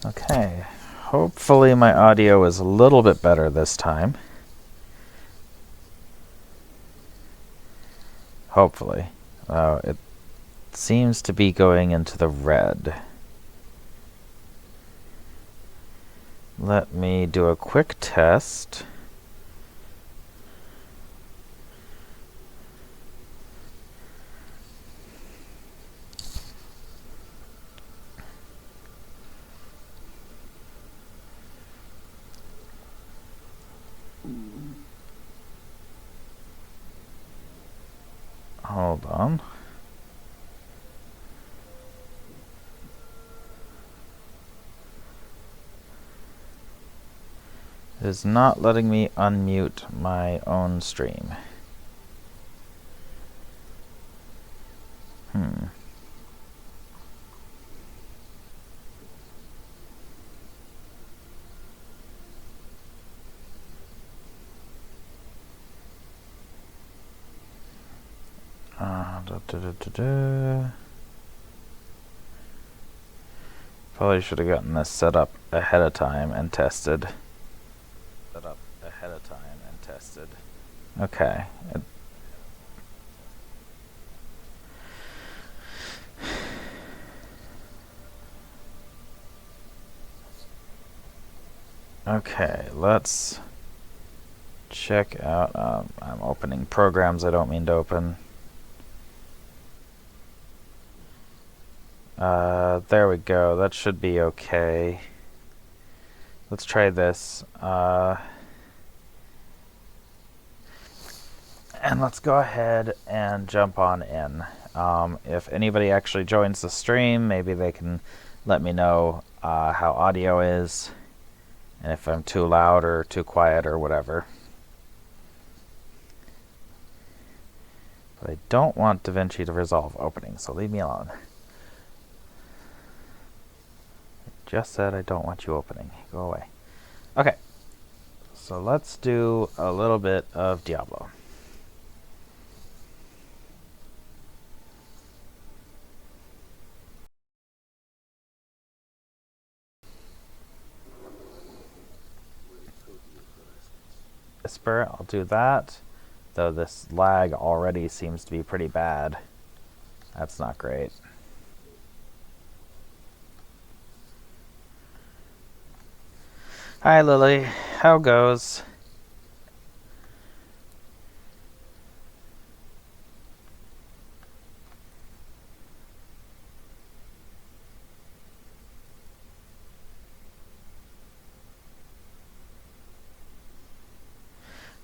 Okay, hopefully my audio is a little bit better this time. Hopefully. It seems to be going into the red. Let me do a quick test. Hold on. It is not letting me unmute my own stream. Probably should have gotten this set up ahead of time and tested. Okay. Okay, let's check out. I'm opening programs I don't mean to open. There we go. That should be okay. Let's try this. And let's go ahead and jump on in. If anybody actually joins the stream, maybe they can let me know how audio is, and if I'm too loud or too quiet or whatever. But I don't want DaVinci to resolve opening, so leave me alone. I just said I don't want you opening. Go away. Okay, so let's do a little bit of Diablo. Whisper, I'll do that. Though this lag already seems to be pretty bad. That's not great. Hi Lily, how goes?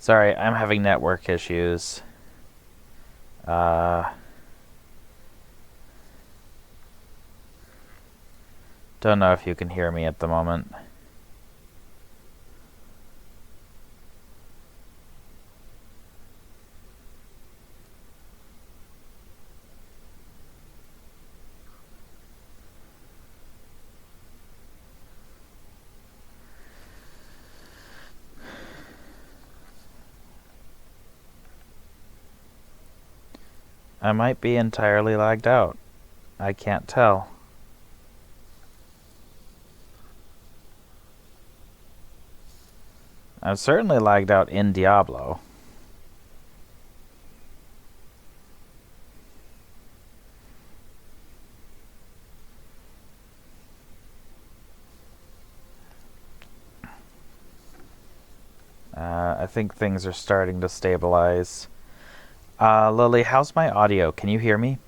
Sorry, I'm having network issues. Don't know if you can hear me at the moment. I might be entirely lagged out. I can't tell. I'm certainly lagged out in Diablo. I think things are starting to stabilize. Lily, how's my audio? Can you hear me?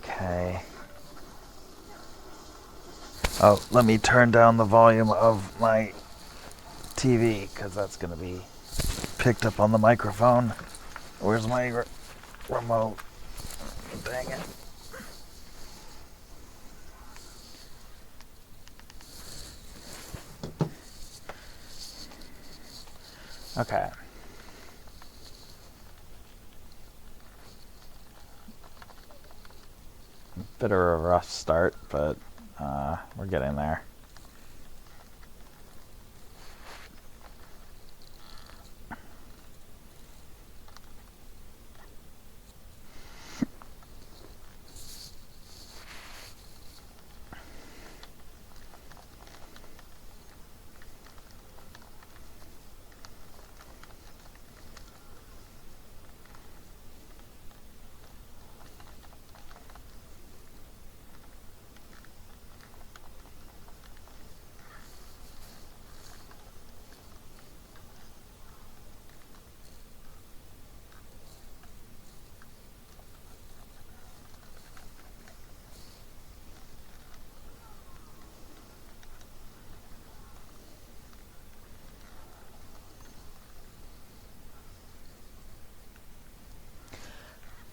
Okay. Oh, let me turn down the volume of my TV, because that's going to be picked up on the microphone. Where's my remote? Dang it. Okay. Bit of a rough start, but we're getting there.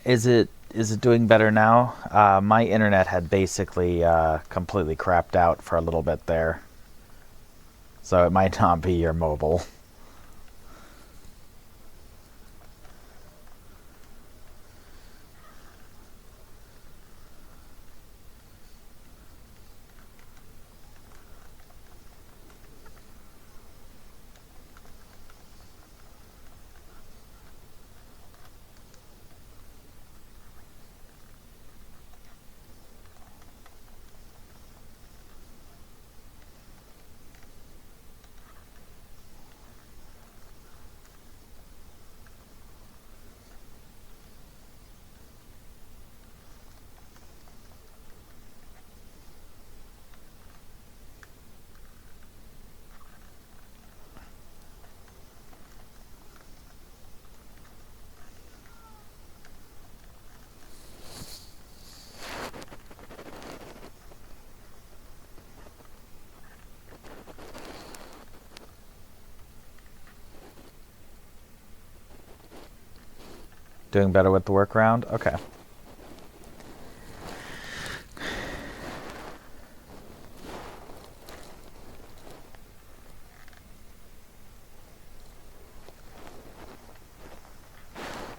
Is it doing better now? My internet had basically completely crapped out for a little bit there, so it might not be your mobile. Doing better with the workaround? Okay.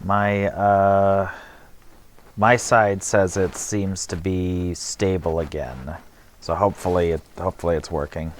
My side says it seems to be stable again, so hopefully it's working.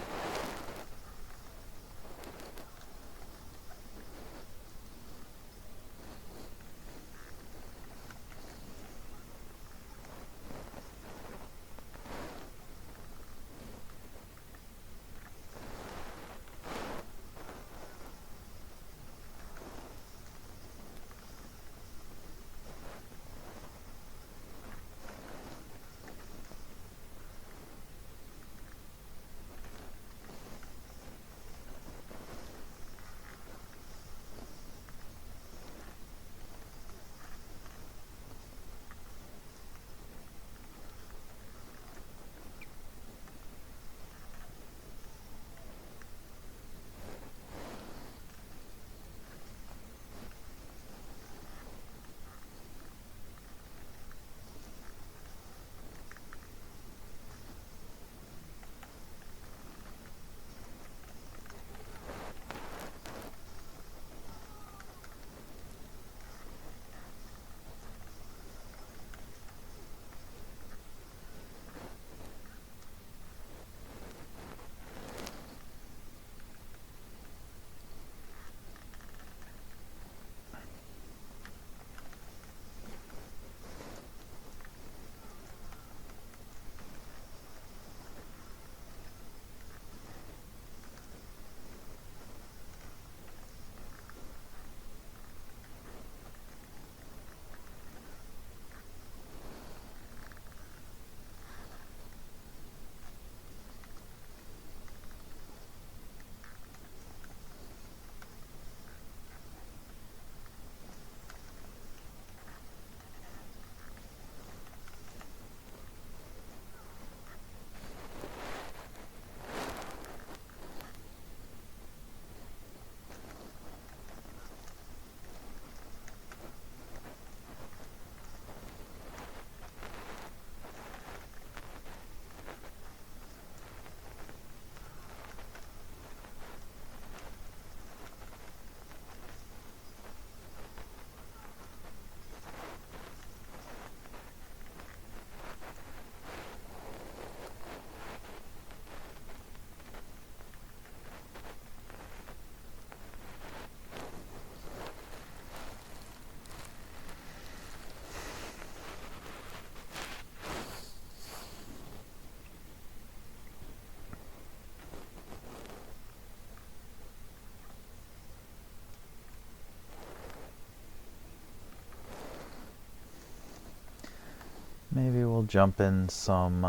Maybe we'll jump in some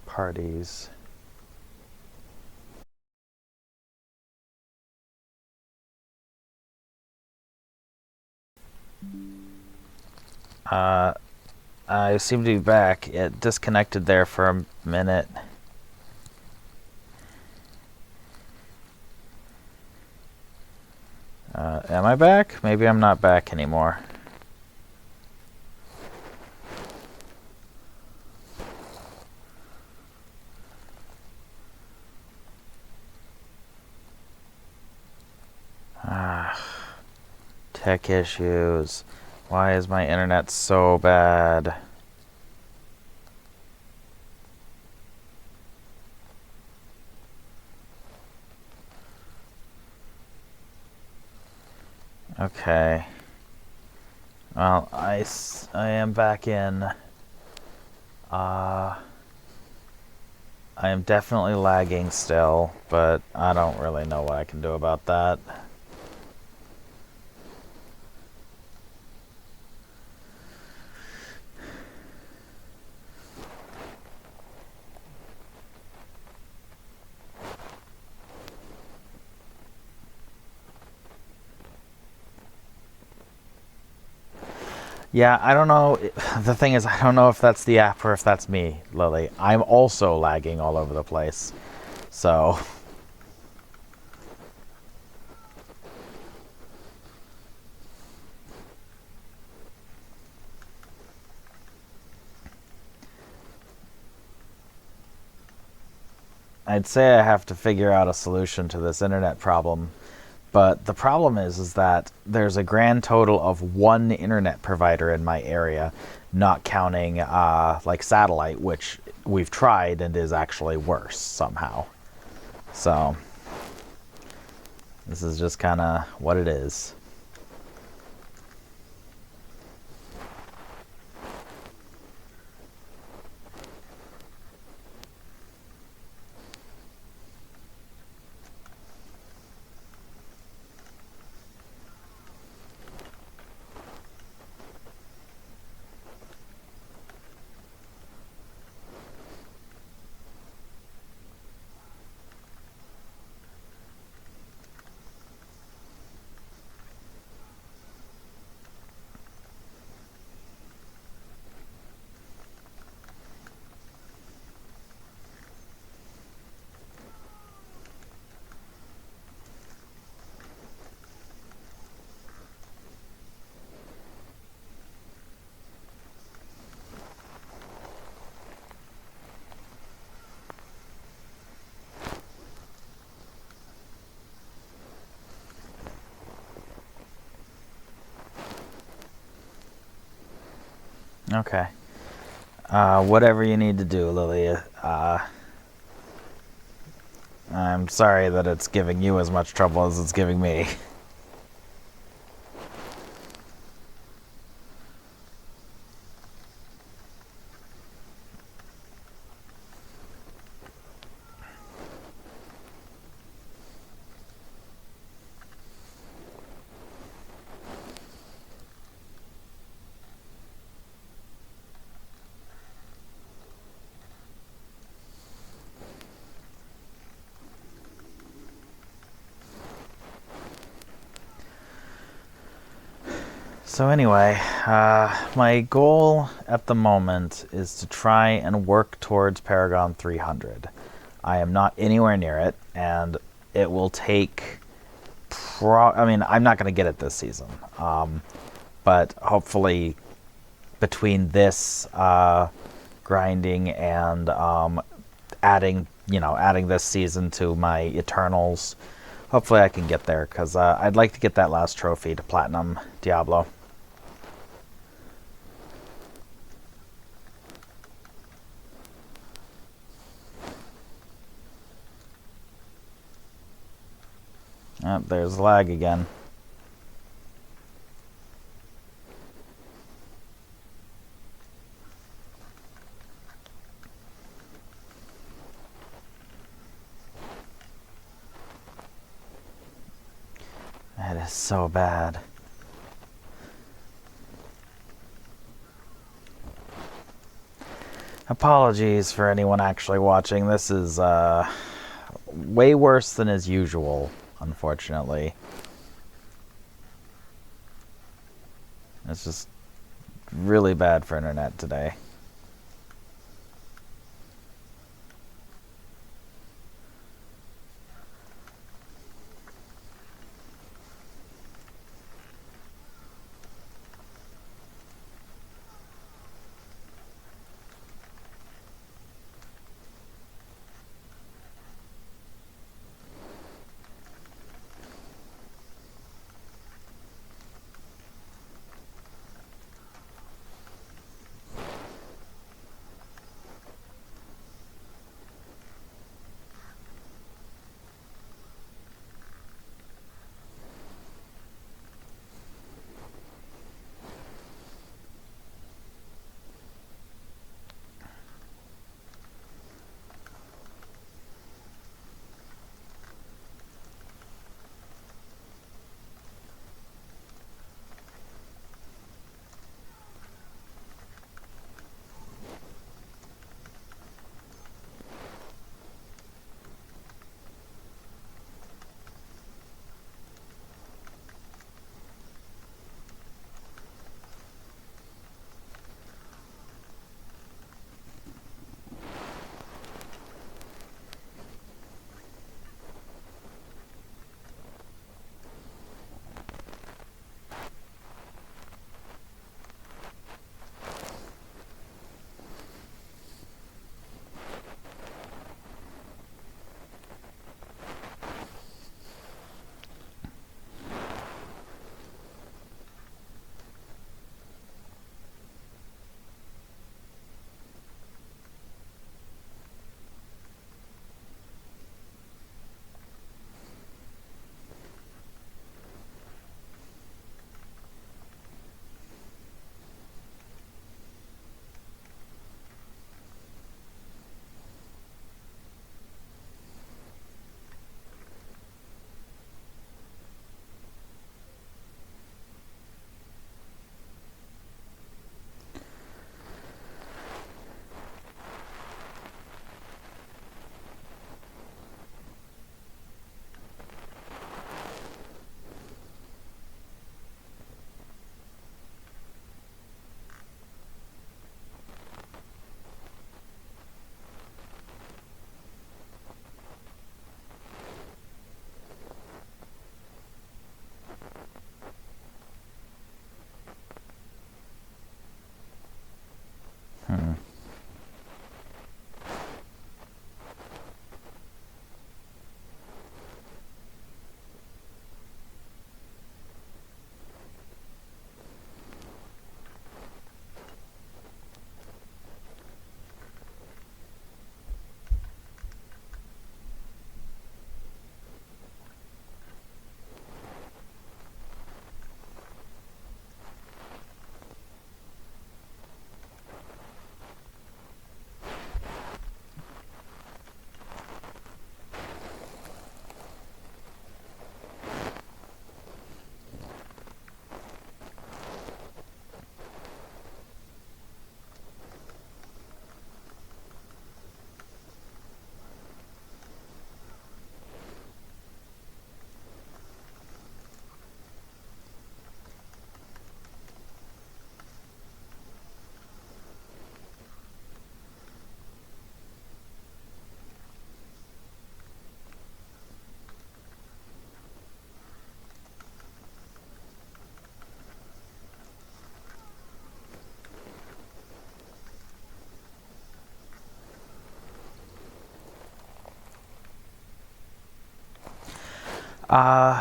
parties. I seem to be back. It disconnected there for a minute. Am I back? Maybe I'm not back anymore. Tech issues. Why is my internet so bad? Okay. Well, I am back in. I am definitely lagging still, but I don't really know what I can do about that. Yeah, I don't know. The thing is, I don't know if that's the app or if that's me, Lily. I'm also lagging all over the place. So, I'd say I have to figure out a solution to this internet problem. But the problem is that there's a grand total of one internet provider in my area, not counting like satellite, which we've tried and is actually worse somehow. So this is just kind of what it is. Okay. Whatever you need to do, Lily. I'm sorry that it's giving you as much trouble as it's giving me. So anyway, my goal at the moment is to try and work towards Paragon 300. I am not anywhere near it, and it will take... I mean, I'm not going to get it this season. But hopefully between this grinding and adding this season to my Eternals, hopefully I can get there, because I'd like to get that last trophy to Platinum Diablo. Oh, there's lag again. That is so bad. Apologies for anyone actually watching. This is way worse than is usual, unfortunately. It's just really bad for internet today.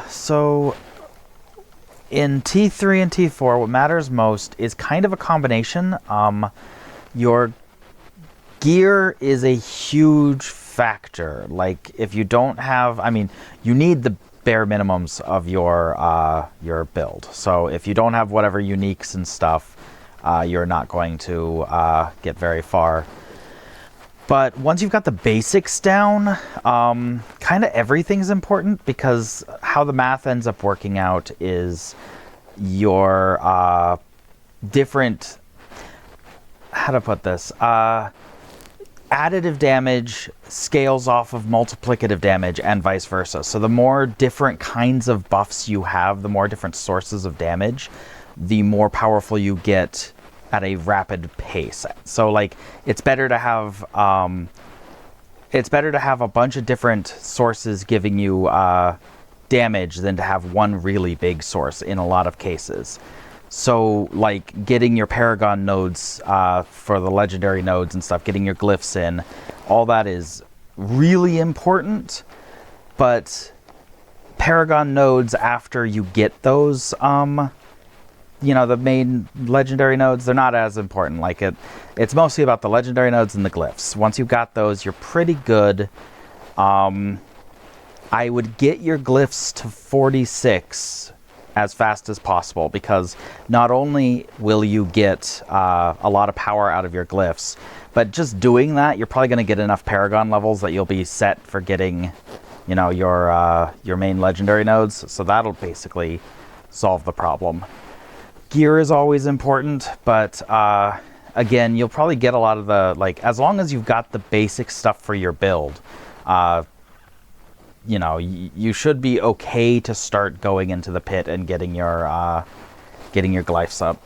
So in T3 and T4, what matters most is kind of a combination. Your gear is a huge factor. Like, if you don't have, I mean, you need the bare minimums of your build. So if you don't have whatever uniques and stuff, you're not going to get very far. But once you've got the basics down, kind of everything's important, because how the math ends up working out is your different, how to put this, additive damage scales off of multiplicative damage and vice versa. So the more different kinds of buffs you have, the more different sources of damage, the more powerful you get at a rapid pace. So like it's better to have a bunch of different sources giving you damage than to have one really big source in a lot of cases. So, like, getting your Paragon nodes for the legendary nodes and stuff, getting your glyphs in, all that is really important. But Paragon nodes, after you get those, the main legendary nodes, they're not as important. Like, it's mostly about the legendary nodes and the glyphs. Once you've got those, you're pretty good. I would get your glyphs to 46 as fast as possible, because not only will you get a lot of power out of your glyphs, but just doing that, you're probably going to get enough Paragon levels that you'll be set for getting, your main legendary nodes. So that'll basically solve the problem. Gear is always important, but again, you'll probably get a lot of the, like, as long as you've got the basic stuff for your build, you should be okay to start going into the pit and getting your glyphs up.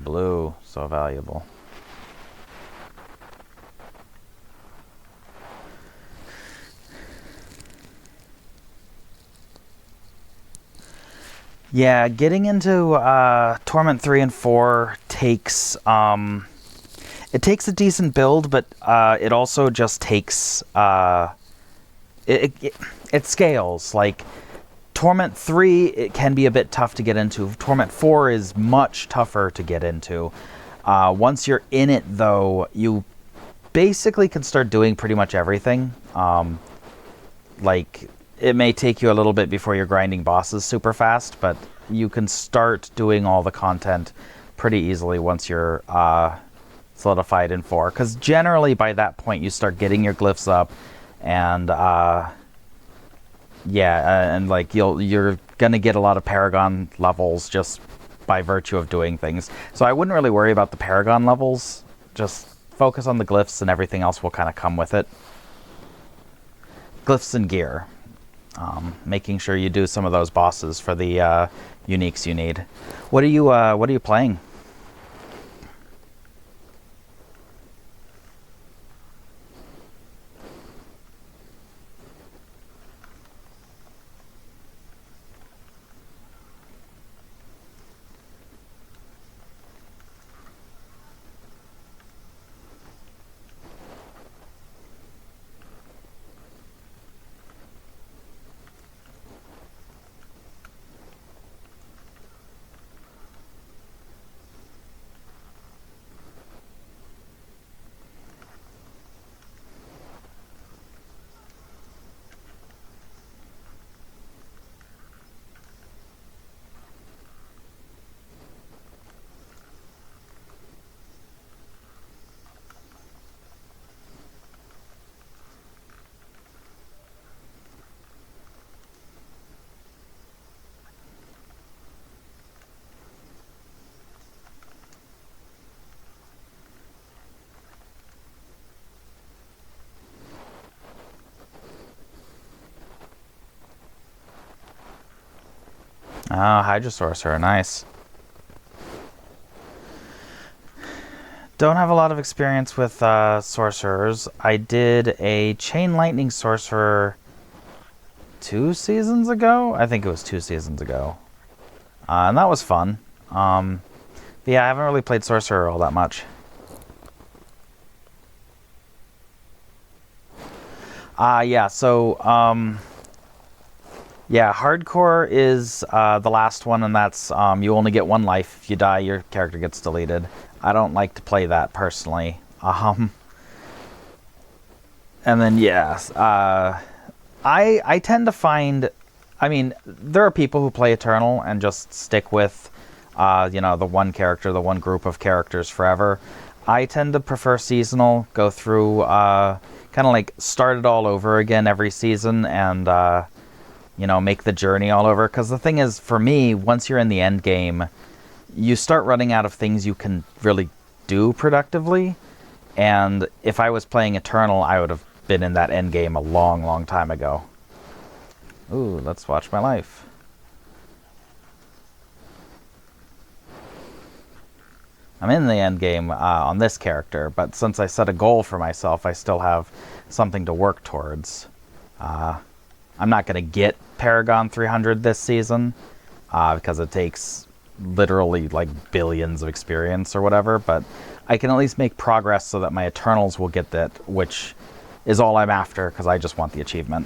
Blue, so valuable. Yeah, getting into Torment 3 and 4 takes it takes a decent build, but it also just takes it scales. Like Torment 3, it can be a bit tough to get into. Torment 4 is much tougher to get into. Once you're in it, though, you basically can start doing pretty much everything. Like, it may take you a little bit before you're grinding bosses super fast, but you can start doing all the content pretty easily once you're solidified in 4. Because generally, by that point, you start getting your glyphs up, and and like you're gonna get a lot of Paragon levels just by virtue of doing things. So I wouldn't really worry about the Paragon levels. Just focus on the glyphs, and everything else will kind of come with it. Glyphs and gear. Making sure you do some of those bosses for the uniques you need. What are you playing? Oh, Hydra Sorcerer, nice. Don't have a lot of experience with sorcerers. I did a Chain Lightning Sorcerer 2 seasons ago? I think it was 2 seasons ago. And that was fun. But yeah, I haven't really played Sorcerer all that much. Yeah, so, yeah, Hardcore is the last one, and that's you only get one life. If you die, your character gets deleted. I don't like to play that personally. And then, yes, I tend to find, I mean, there are people who play Eternal and just stick with, the one character, the one group of characters forever. I tend to prefer seasonal, go through, kind of like start it all over again every season and, make the journey all over. Because the thing is, for me, once you're in the end game, you start running out of things you can really do productively. And if I was playing Eternal, I would have been in that end game a long, long time ago. Ooh, let's watch my life. I'm in the end game on this character, but since I set a goal for myself, I still have something to work towards. I'm not going to get Paragon 300 this season because it takes literally like billions of experience or whatever, but I can at least make progress so that my Eternals will get that, which is all I'm after because I just want the achievement.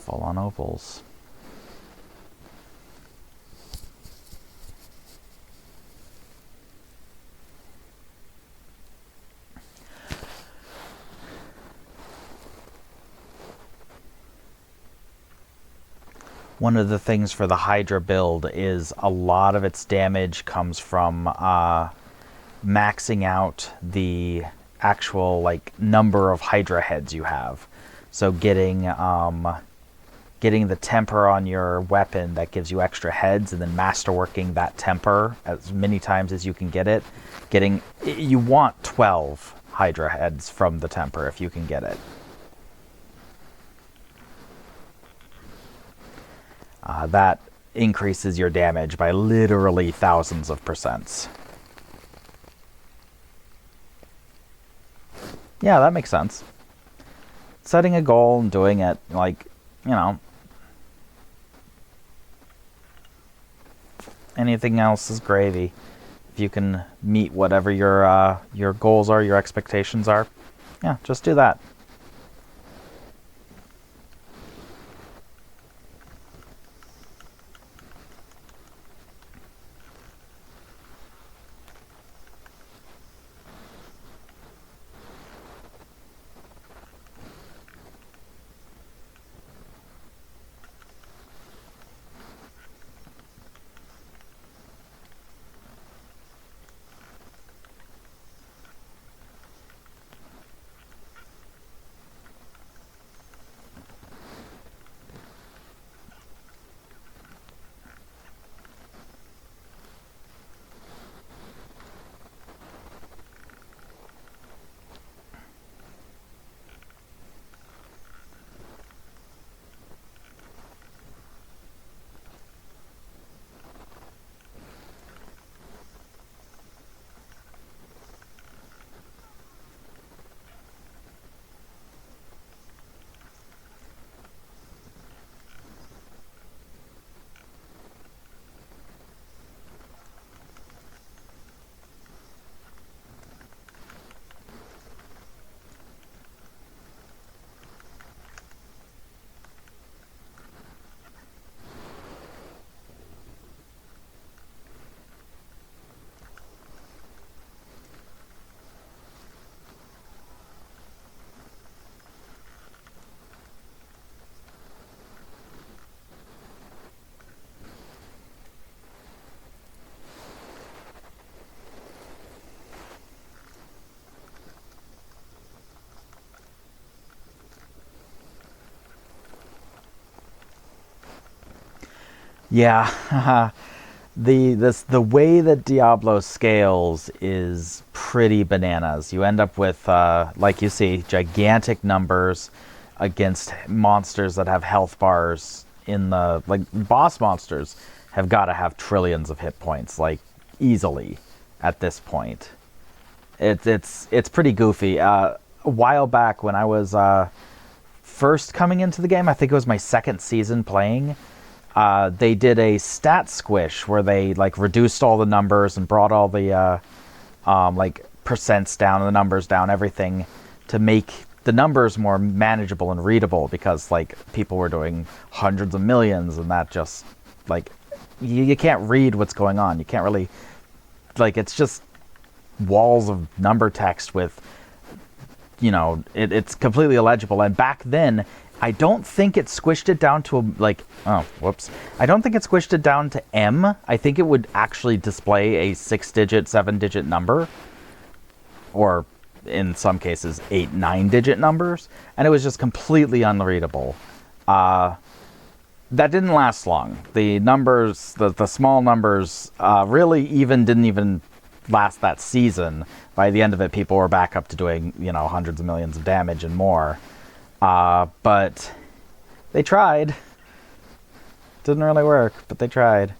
Full on opals. One of the things for the Hydra build is a lot of its damage comes from maxing out the actual number of Hydra heads you have. So getting the temper on your weapon that gives you extra heads, and then masterworking that temper as many times as you can get it. You want 12 Hydra heads from the temper if you can get it. That increases your damage by literally thousands of percents. Yeah, that makes sense. Setting a goal and doing it, anything else is gravy. If you can meet whatever your goals are, your expectations are, yeah, just do that. Yeah. The way that Diablo scales is pretty bananas. You end up with, like you see, gigantic numbers against monsters that have health bars in the, like, boss monsters have got to have trillions of hit points, like, easily at this point. It's pretty goofy. A while back when I was first coming into the game, I think it was my second season playing, they did a stat squish where they like reduced all the numbers and brought all the like percents down, the numbers down, everything to make the numbers more manageable and readable, because like people were doing hundreds of millions, and that just like you can't read what's going on. You can't really, like, it's just walls of number text with, you know, it's completely illegible. And back then, I don't think it squished it down to like, oh, whoops. I don't think it squished it down to M. I think it would actually display a 6-digit, 7-digit number, or in some cases 8, 9-digit numbers, and it was just completely unreadable. That didn't last long. The numbers, the small numbers, really didn't even last that season. By the end of it, people were back up to doing, you know, hundreds of millions of damage and more. But they tried. Didn't really work, but they tried.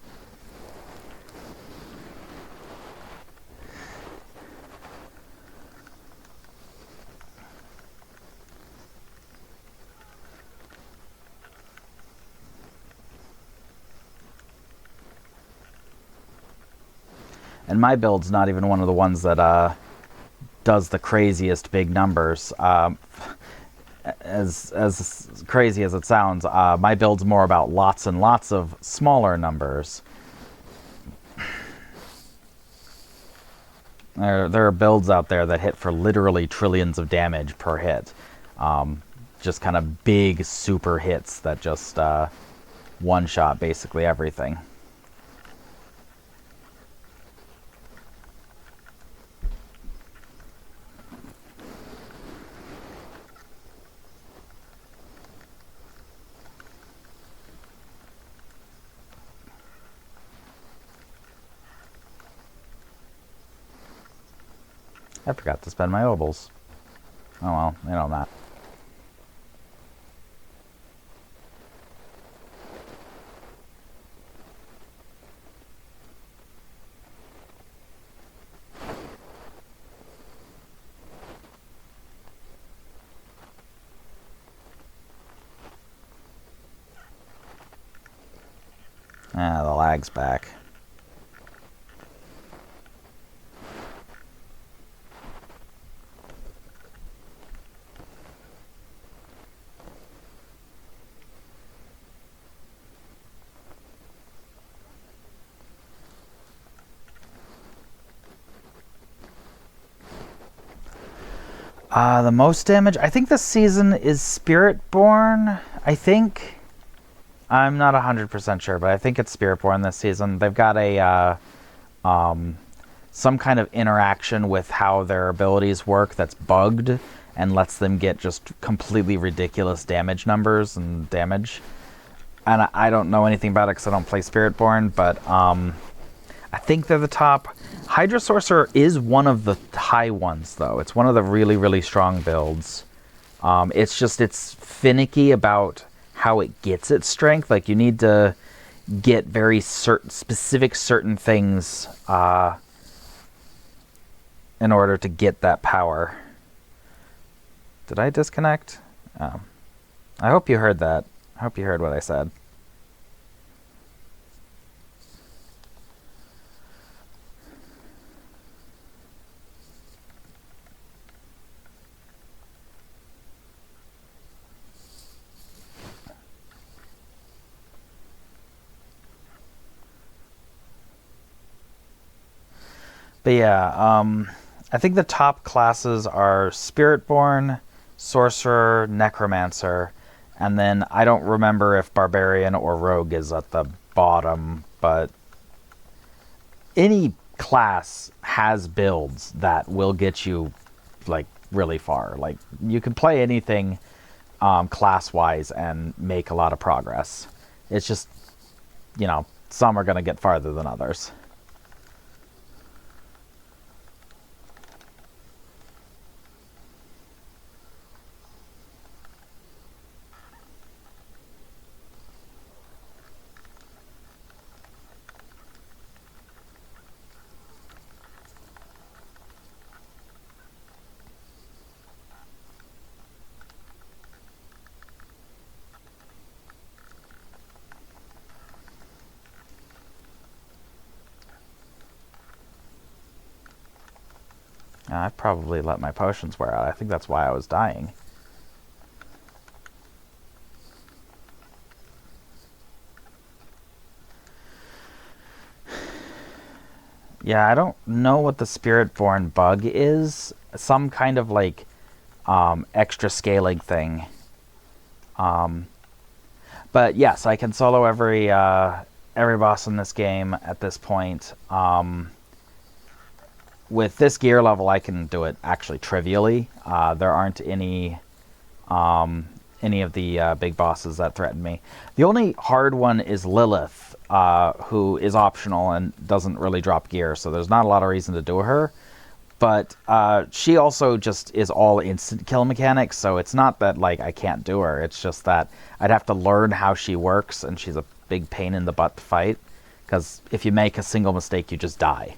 And my build's not even one of the ones that does the craziest big numbers. As crazy as it sounds, my build's more about lots and lots of smaller numbers. There are builds out there that hit for literally trillions of damage per hit. Just kind of big super hits that just one-shot basically everything. I forgot to spend my obols. Oh well, you know that. Ah, the lag's back. The most damage, I think this season is Spiritborn, I think. I'm not 100% sure, but I think it's Spiritborn this season. They've got a some kind of interaction with how their abilities work that's bugged and lets them get just completely ridiculous damage numbers and damage. And I don't know anything about it because I don't play Spiritborn, but I think they're the top. Hydra Sorcerer is one of the high ones, though. It's one of the really, really strong builds. It's finicky about how it gets its strength. Like, you need to get very specific certain things in order to get that power. Did I disconnect? Oh. I hope you heard that. I hope you heard what I said. But yeah, I think the top classes are Spiritborn, Sorcerer, Necromancer, and then I don't remember if Barbarian or Rogue is at the bottom, but any class has builds that will get you, like, really far. Like, you can play anything class-wise and make a lot of progress. It's just some are going to get farther than others. I probably let my potions wear out. I think that's why I was dying. Yeah, I don't know what the Spirit-born bug is. Some kind of like extra scaling thing. But yes, I can solo every boss in this game at this point. With this gear level, I can do it actually trivially. There aren't any of the big bosses that threaten me. The only hard one is Lilith, who is optional and doesn't really drop gear, so there's not a lot of reason to do her. But she also just is all instant kill mechanics, so it's not that like I can't do her. It's just that I'd have to learn how she works, and she's a big pain in the butt to fight. Because if you make a single mistake, you just die.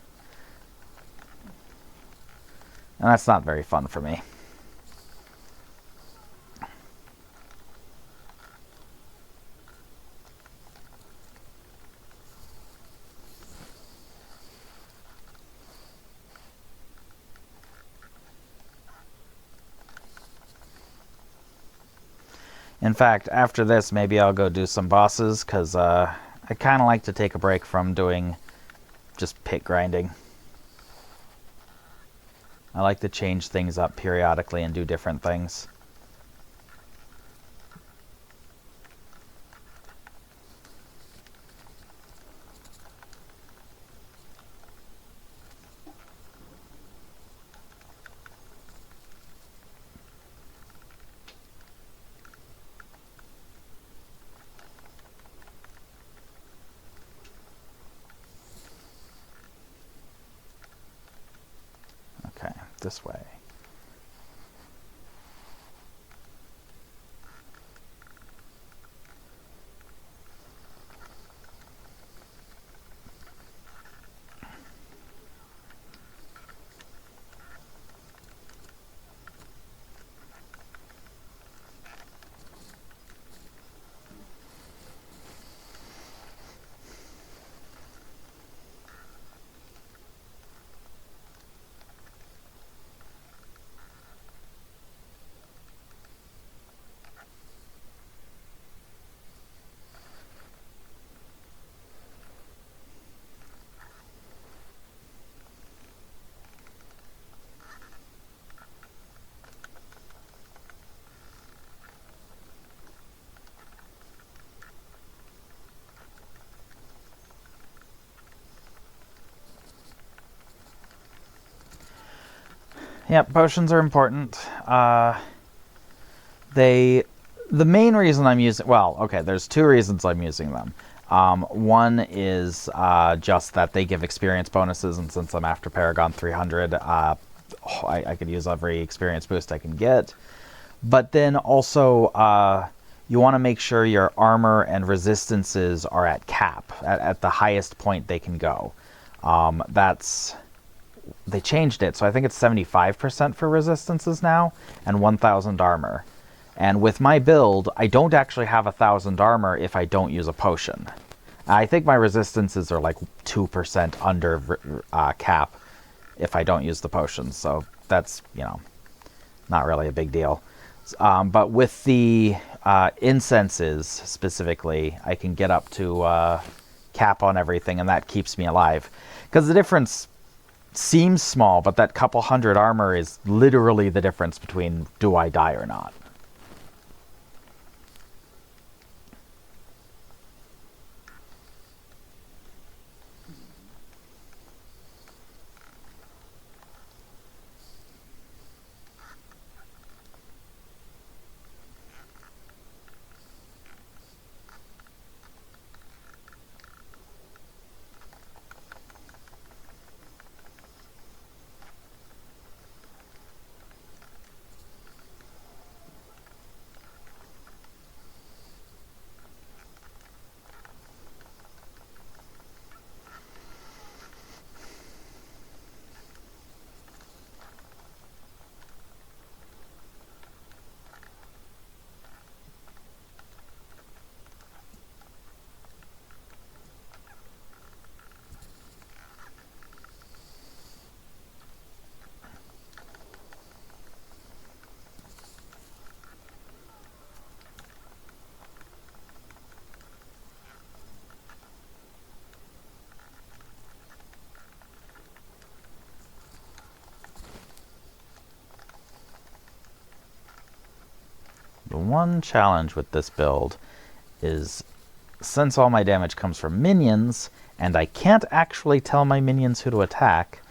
And that's not very fun for me. In fact, after this, maybe I'll go do some bosses, because I kind of like to take a break from doing just pit grinding. I like to change things up periodically and do different things. Okay, this way. Yep, potions are important. The main reason I'm using... Well, okay, there's two reasons I'm using them. One is just that they give experience bonuses, and since I'm after Paragon 300, I could use every experience boost I can get. But then also, you want to make sure your armor and resistances are at cap, at the highest point they can go. They changed it, so I think it's 75% for resistances now, and 1,000 armor. And with my build, I don't actually have 1,000 armor if I don't use a potion. I think my resistances are like 2% under cap if I don't use the potions, so that's, not really a big deal. But with the incenses, specifically, I can get up to cap on everything, and that keeps me alive. Because the difference seems small, but that couple hundred armor is literally the difference between do I die or not. The one challenge with this build is, since all my damage comes from minions, and I can't actually tell my minions who to attack,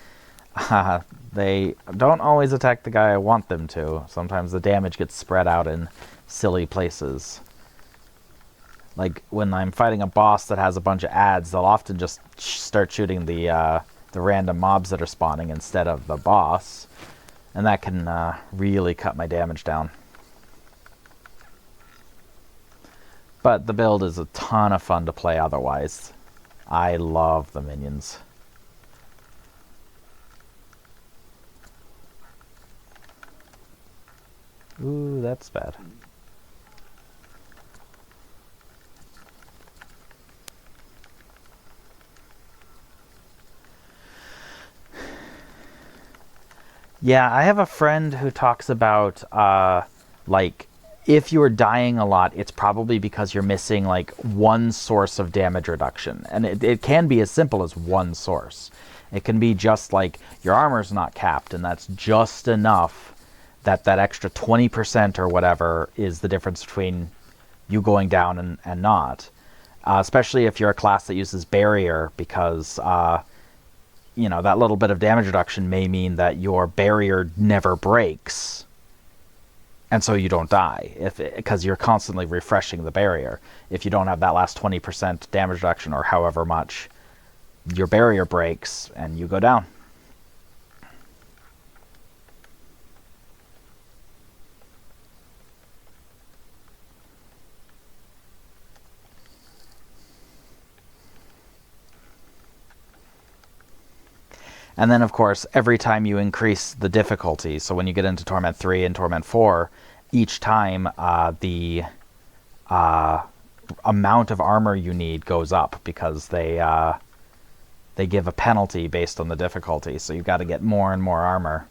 they don't always attack the guy I want them to. Sometimes the damage gets spread out in silly places. Like, when I'm fighting a boss that has a bunch of adds, they'll often just start shooting the random mobs that are spawning instead of the boss. And that can really cut my damage down. But the build is a ton of fun to play otherwise. I love the minions. Ooh, that's bad. Yeah, I have a friend who talks about, like, if you're dying a lot, it's probably because you're missing, like, one source of damage reduction. And it can be as simple as one source. It can be just, like, your armor's not capped, and that's just enough that that extra 20% or whatever is the difference between you going down and not. Especially if you're a class that uses barrier, because you know, that little bit of damage reduction may mean that your barrier never breaks, and so you don't die, because you're constantly refreshing the barrier. If you don't have that last 20% damage reduction, or however much, your barrier breaks and you go down. And then, of course, every time you increase the difficulty, so when you get into Torment 3 and Torment 4, each time the amount of armor you need goes up, because they give a penalty based on the difficulty, so you've got to get more and more armor.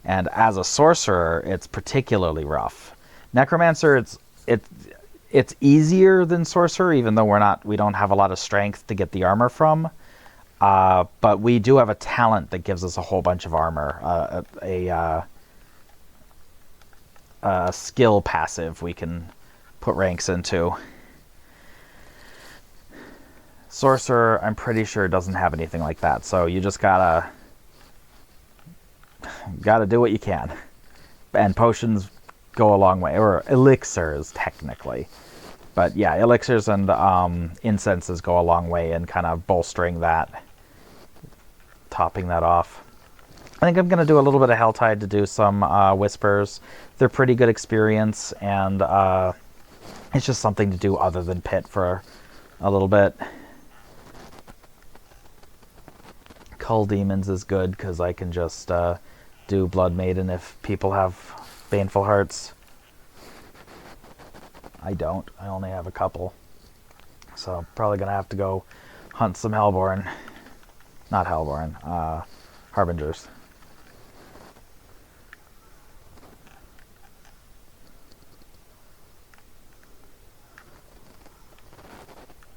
And as a sorcerer, it's particularly rough. Necromancer, it's easier than sorcerer, even though we don't have a lot of strength to get the armor from. But we do have a talent that gives us a whole bunch of armor, a skill passive we can put ranks into. Sorcerer, I'm pretty sure, doesn't have anything like that, so you just gotta do what you can. And potions go a long way, or elixirs, technically. But yeah, elixirs and incenses go a long way in kind of bolstering that, topping that off. I think I'm going to do a little bit of Helltide to do some Whispers. They're pretty good experience, and it's just something to do other than Pit for a little bit. Cull Demons is good, because I can just do Blood Maiden if people have Baneful Hearts. I don't. I only have a couple. So probably going to have to go hunt some Hellborn. Not Hellborn. Harbingers.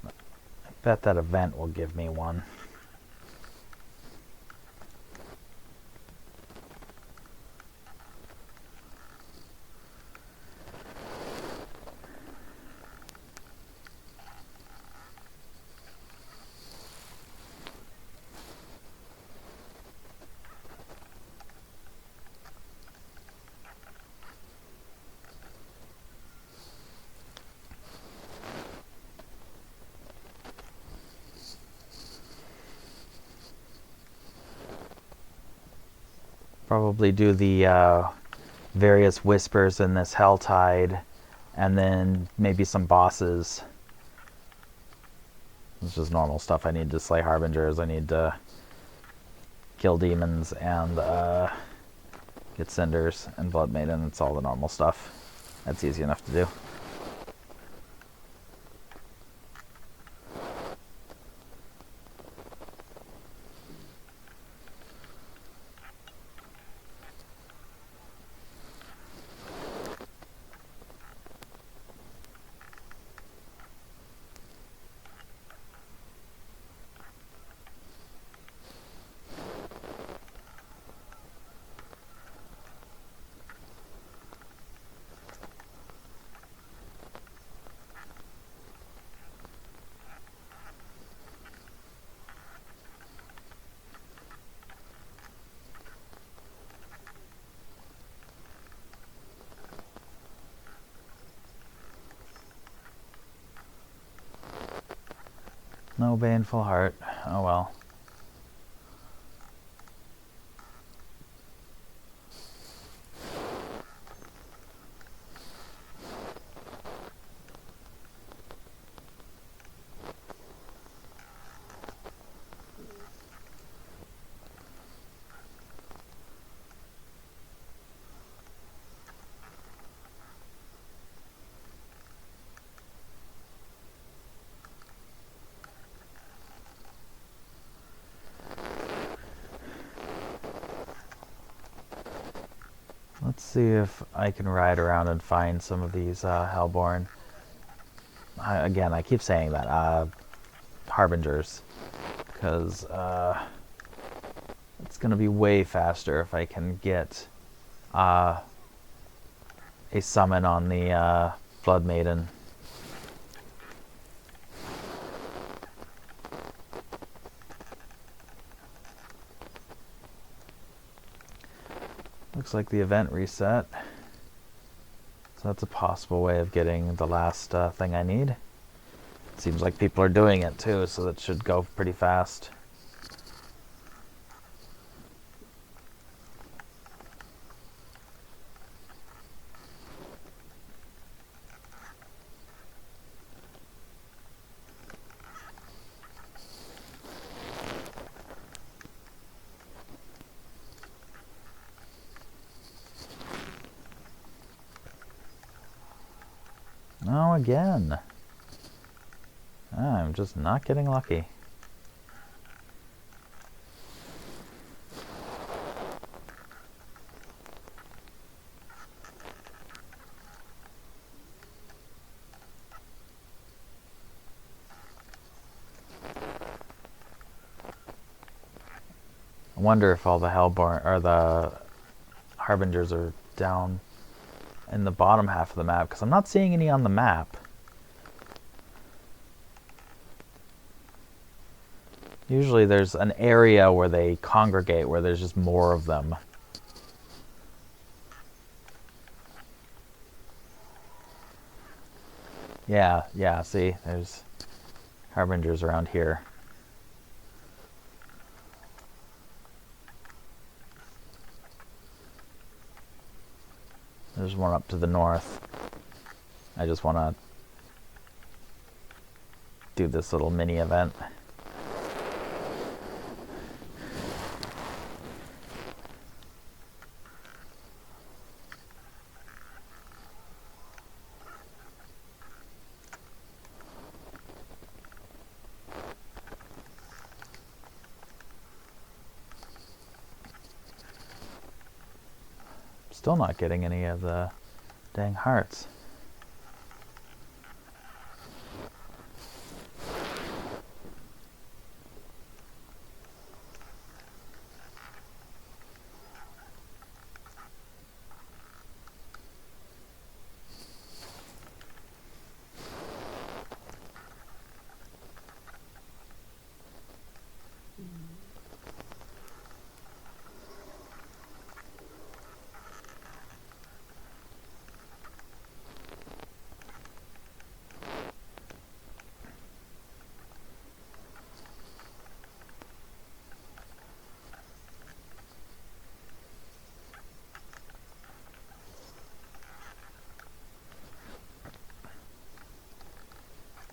I bet that event will give me one. Probably do the various Whispers in this Helltide, and then maybe some bosses. It's just normal stuff. I need to slay Harbingers, I need to kill demons, and get Cinders and Blood Maiden. It's all the normal stuff. That's easy enough to do. No baneful heart. Oh well. Let's see if I can ride around and find some of these Hellborn. Again, I keep saying that. Harbingers. Because it's going to be way faster if I can get a summon on the Blood Maiden. Looks like the event reset. So that's a possible way of getting the last thing I need. Seems like people are doing it too, so that should go pretty fast. Oh, again. I'm just not getting lucky. I wonder if all the Hellborn or the Harbingers are down in the bottom half of the map, because I'm not seeing any on the map. Usually there's an area where they congregate, where there's just more of them. Yeah, see, there's Harbingers around here. There's one up to the north. I just want to do this little mini event. Still not getting any of the dang hearts.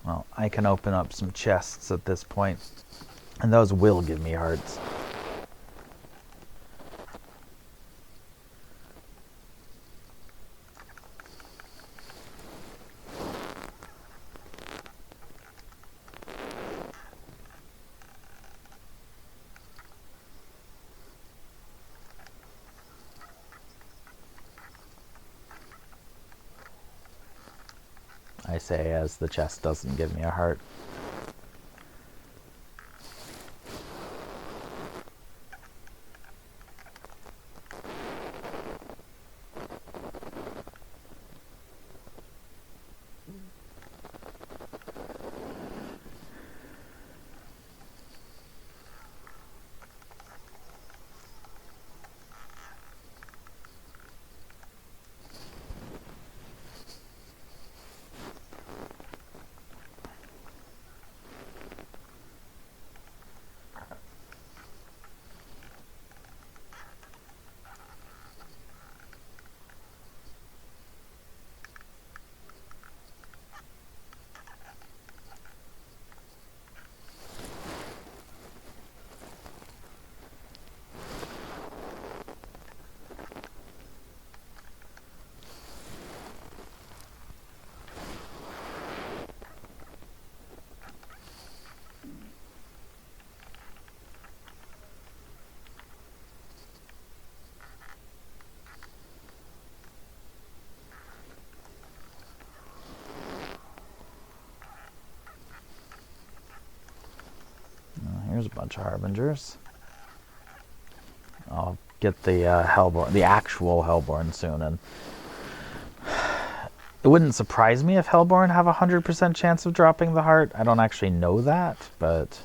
Well, I can open up some chests at this point, and those will give me hearts. I say as the chest doesn't give me a heart. There's a bunch of Harbingers. I'll get the Hellborn, the actual Hellborn soon, and it wouldn't surprise me if Hellborn have a 100% chance of dropping the heart. I don't actually know that, but it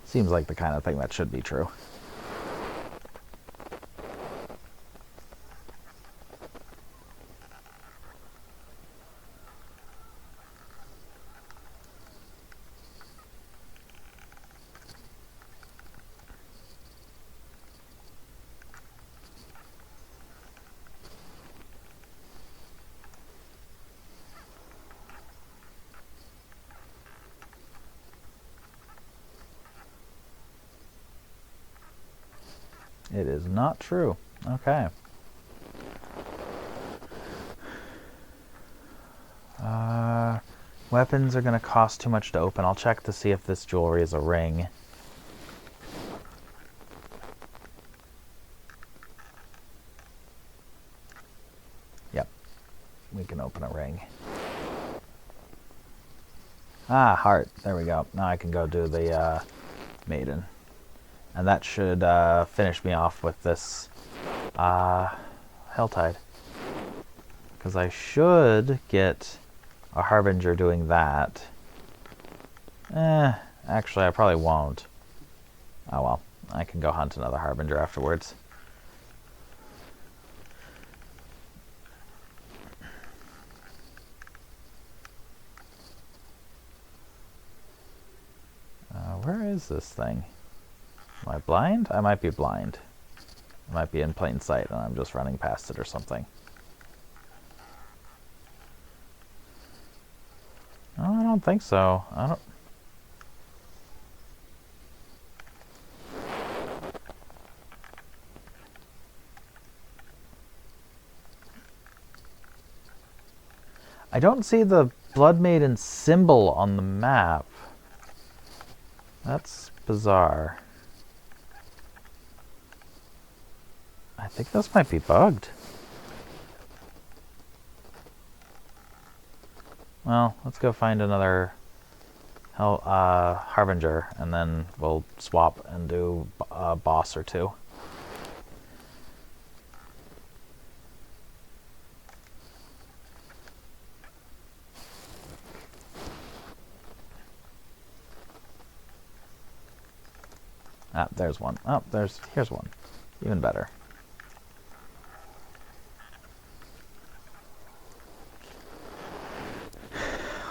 seems like the kind of thing that should be true. It is not true. Okay. Weapons are going to cost too much to open. I'll check to see if this jewelry is a ring. Yep. We can open a ring. Ah, heart. There we go. Now I can go do the maiden. And that should finish me off with this Helltide. Because I should get a Harbinger doing that. Actually, I probably won't. Oh well. I can go hunt another Harbinger afterwards. Where is this thing? Am I blind? I might be blind. I might be in plain sight and I'm just running past it or something. No, I don't think so. I don't see the Blood Maiden symbol on the map. That's bizarre. I think this might be bugged. Well, let's go find another Harbinger, and then we'll swap and do a boss or two. Ah, there's one. Oh, here's one. Even better.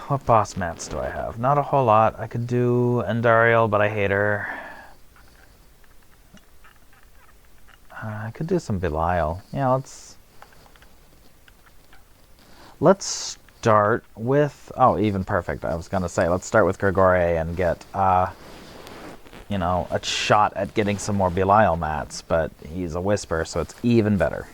What boss mats do I have? Not a whole lot. I could do Endariel, but I hate her. I could do some Belial. Yeah, let's start with... Oh, even perfect. I was gonna say, let's start with Grigore and get, you know, a shot at getting some more Belial mats, but he's a Whisper, so it's even better.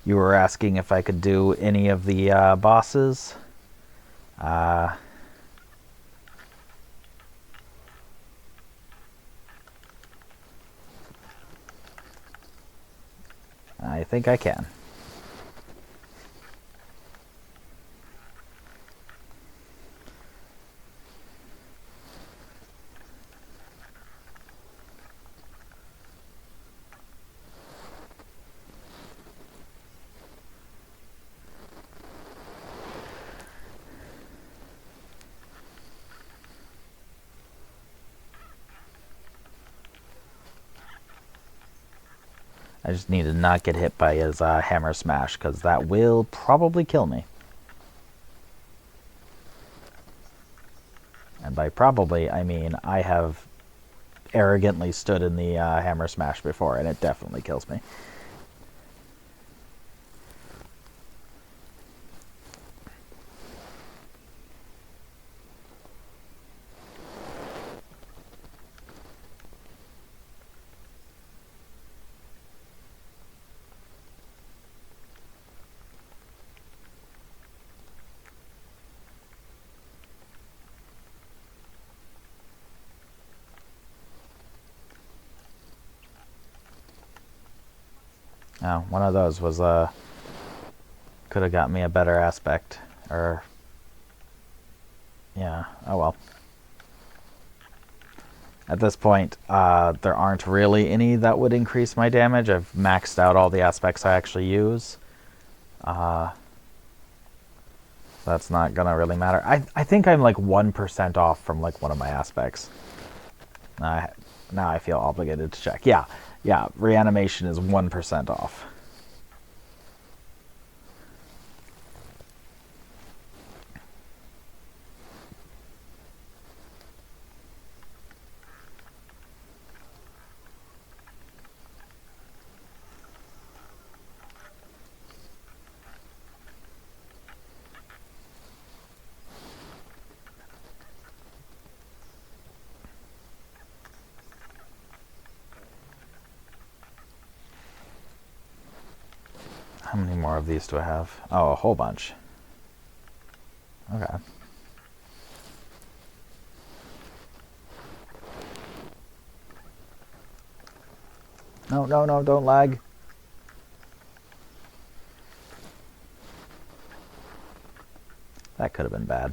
You were asking if I could do any of the bosses. I think I can. I just need to not get hit by his hammer smash, because that will probably kill me. And by probably, I mean I have arrogantly stood in the hammer smash before, and it definitely kills me. Oh, one of those was could have got me a better aspect, or yeah. Oh well. At this point, there aren't really any that would increase my damage. I've maxed out all the aspects I actually use. That's not gonna really matter. I think I'm like 1% off from like one of my aspects. Now I feel obligated to check. Yeah, reanimation is 1% off. How many more of these do I have? Oh, a whole bunch. Okay. No, don't lag. That could have been bad.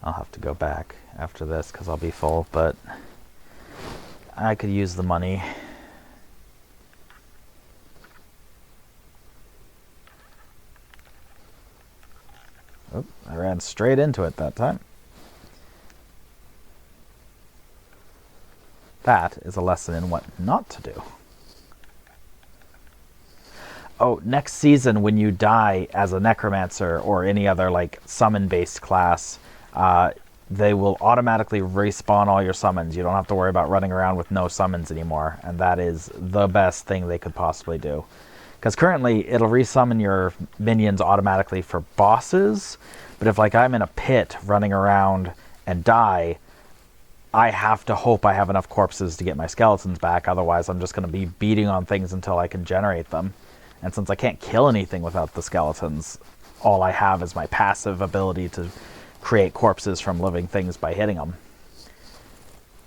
I'll have to go back after this because I'll be full, but I could use the money. Oop, I ran straight into it that time. That is a lesson in what not to do. Oh, next season when you die as a necromancer or any other like summon-based class, they will automatically respawn all your summons. You don't have to worry about running around with no summons anymore, and that is the best thing they could possibly do. Because currently, it'll resummon your minions automatically for bosses, but if like I'm in a pit running around and die, I have to hope I have enough corpses to get my skeletons back, otherwise I'm just going to be beating on things until I can generate them. And since I can't kill anything without the skeletons, all I have is my passive ability to create corpses from living things by hitting them.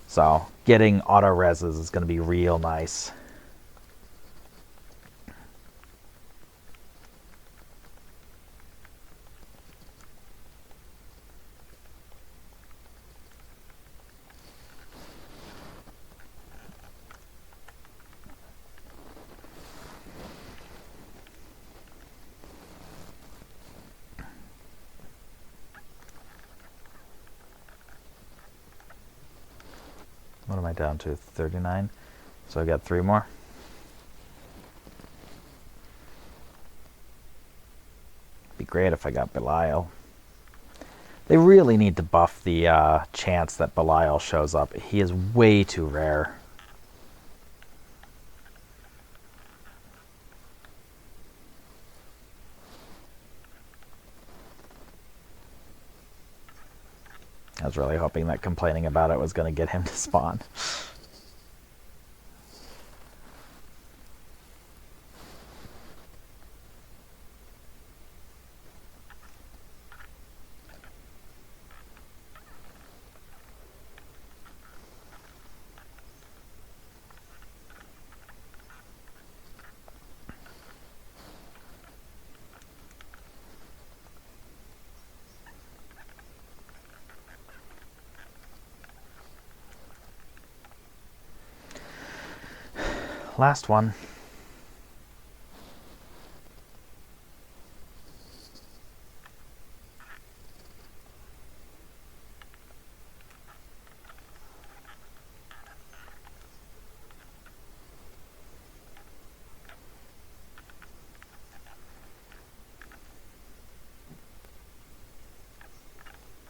So getting auto reses is going to be real nice. What am I down to? 39? So I got 3 more. Be great if I got Belial. They really need to buff the chance that Belial shows up. He is way too rare. I was really hoping that complaining about it was going to get him to spawn. last one.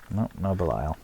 Nope, no Belial.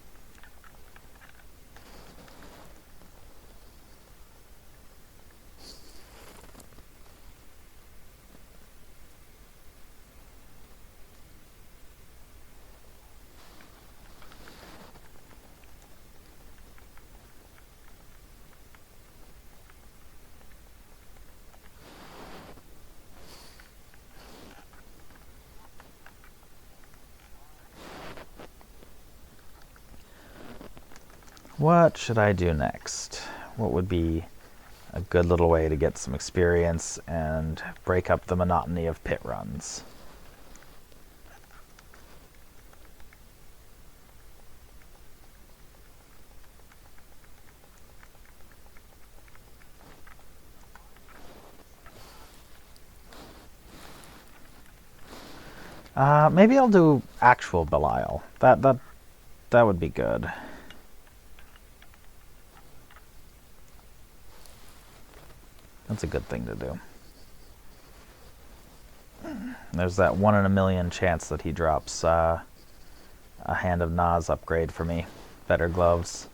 What should I do next? What would be a good little way to get some experience and break up the monotony of pit runs? Maybe I'll do actual Belial. That would be good. That's a good thing to do. There's that 1 in a million chance that he drops a Hand of Naz upgrade for me. Better gloves.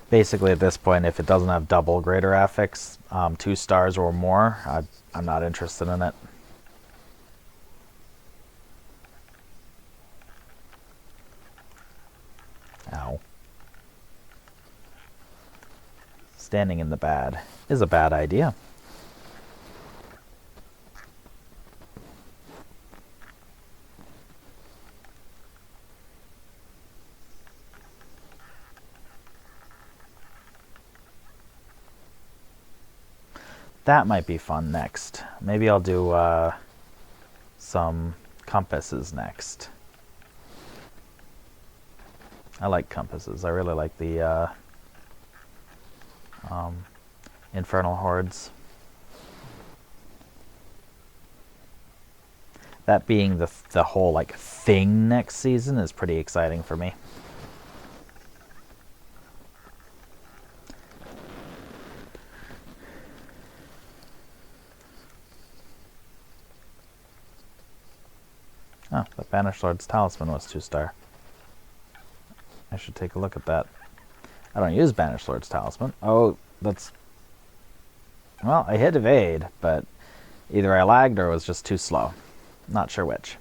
Basically, at this point, if it doesn't have double greater affix, 2 stars or more, I'm not interested in it. Ow. Standing in the bad is a bad idea. That might be fun next. Maybe I'll do some compasses next. I like compasses. I really like the Infernal Hordes. That being the whole like thing next season is pretty exciting for me. Oh, the Banished Lord's Talisman was 2-star. I should take a look at that. I don't use Banished Lord's Talisman. Oh, that's... Well, I hit evade, but either I lagged or it was just too slow. Not sure which.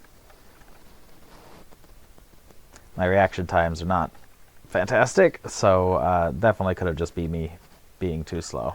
My reaction times are not fantastic, so definitely could have just been me being too slow.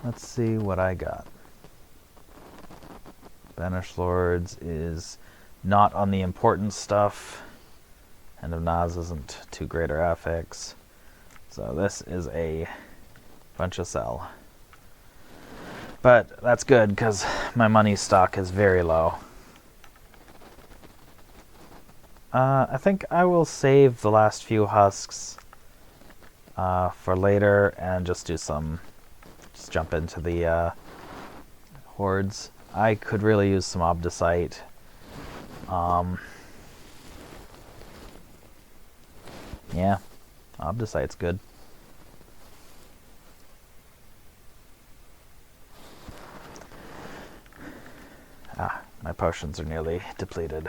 Let's see what I got. Banished Lords is not on the important stuff. Hand of Naz isn't 2 greater affix. So this is a bunch of sell. But that's good, because my money stock is very low. I think I will save the last few husks for later and just do some... Just jump into the Hordes. I could really use some Obdicite. Yeah, Obdicite's good. My potions are nearly depleted.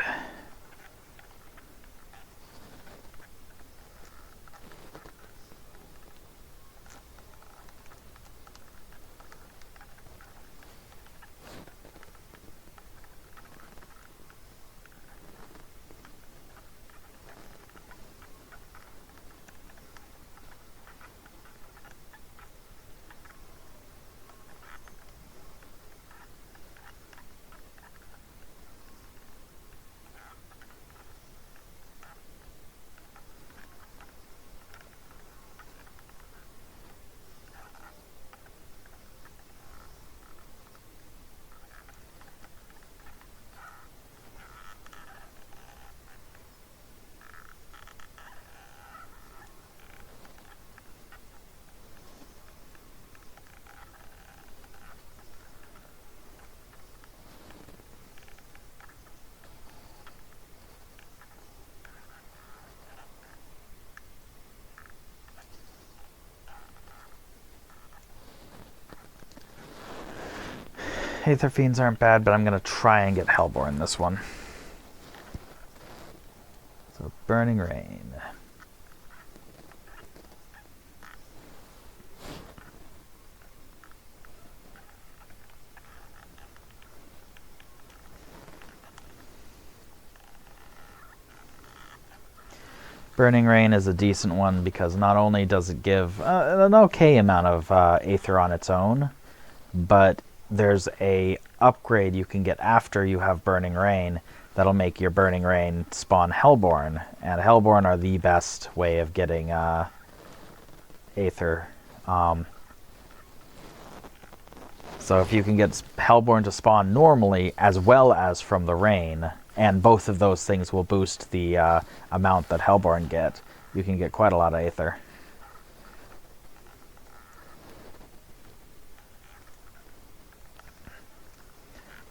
Aether Fiends aren't bad, but I'm going to try and get Hellborn this one. So, Burning Rain. Burning Rain is a decent one because not only does it give an okay amount of Aether on its own, but there's a upgrade you can get after you have Burning Rain that'll make your Burning Rain spawn Hellborn, and Hellborn are the best way of getting Aether. So if you can get Hellborn to spawn normally as well as from the rain, and both of those things will boost the amount that Hellborn get, you can get quite a lot of Aether.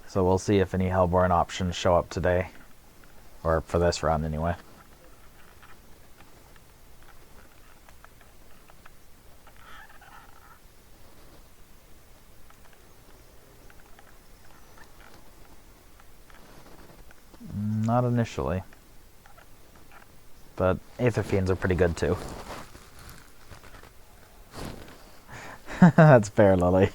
So we'll see if any Hellborn options show up today. Or for this round, anyway. Not initially. But Aether Fiends are pretty good, too. That's fair, Lily.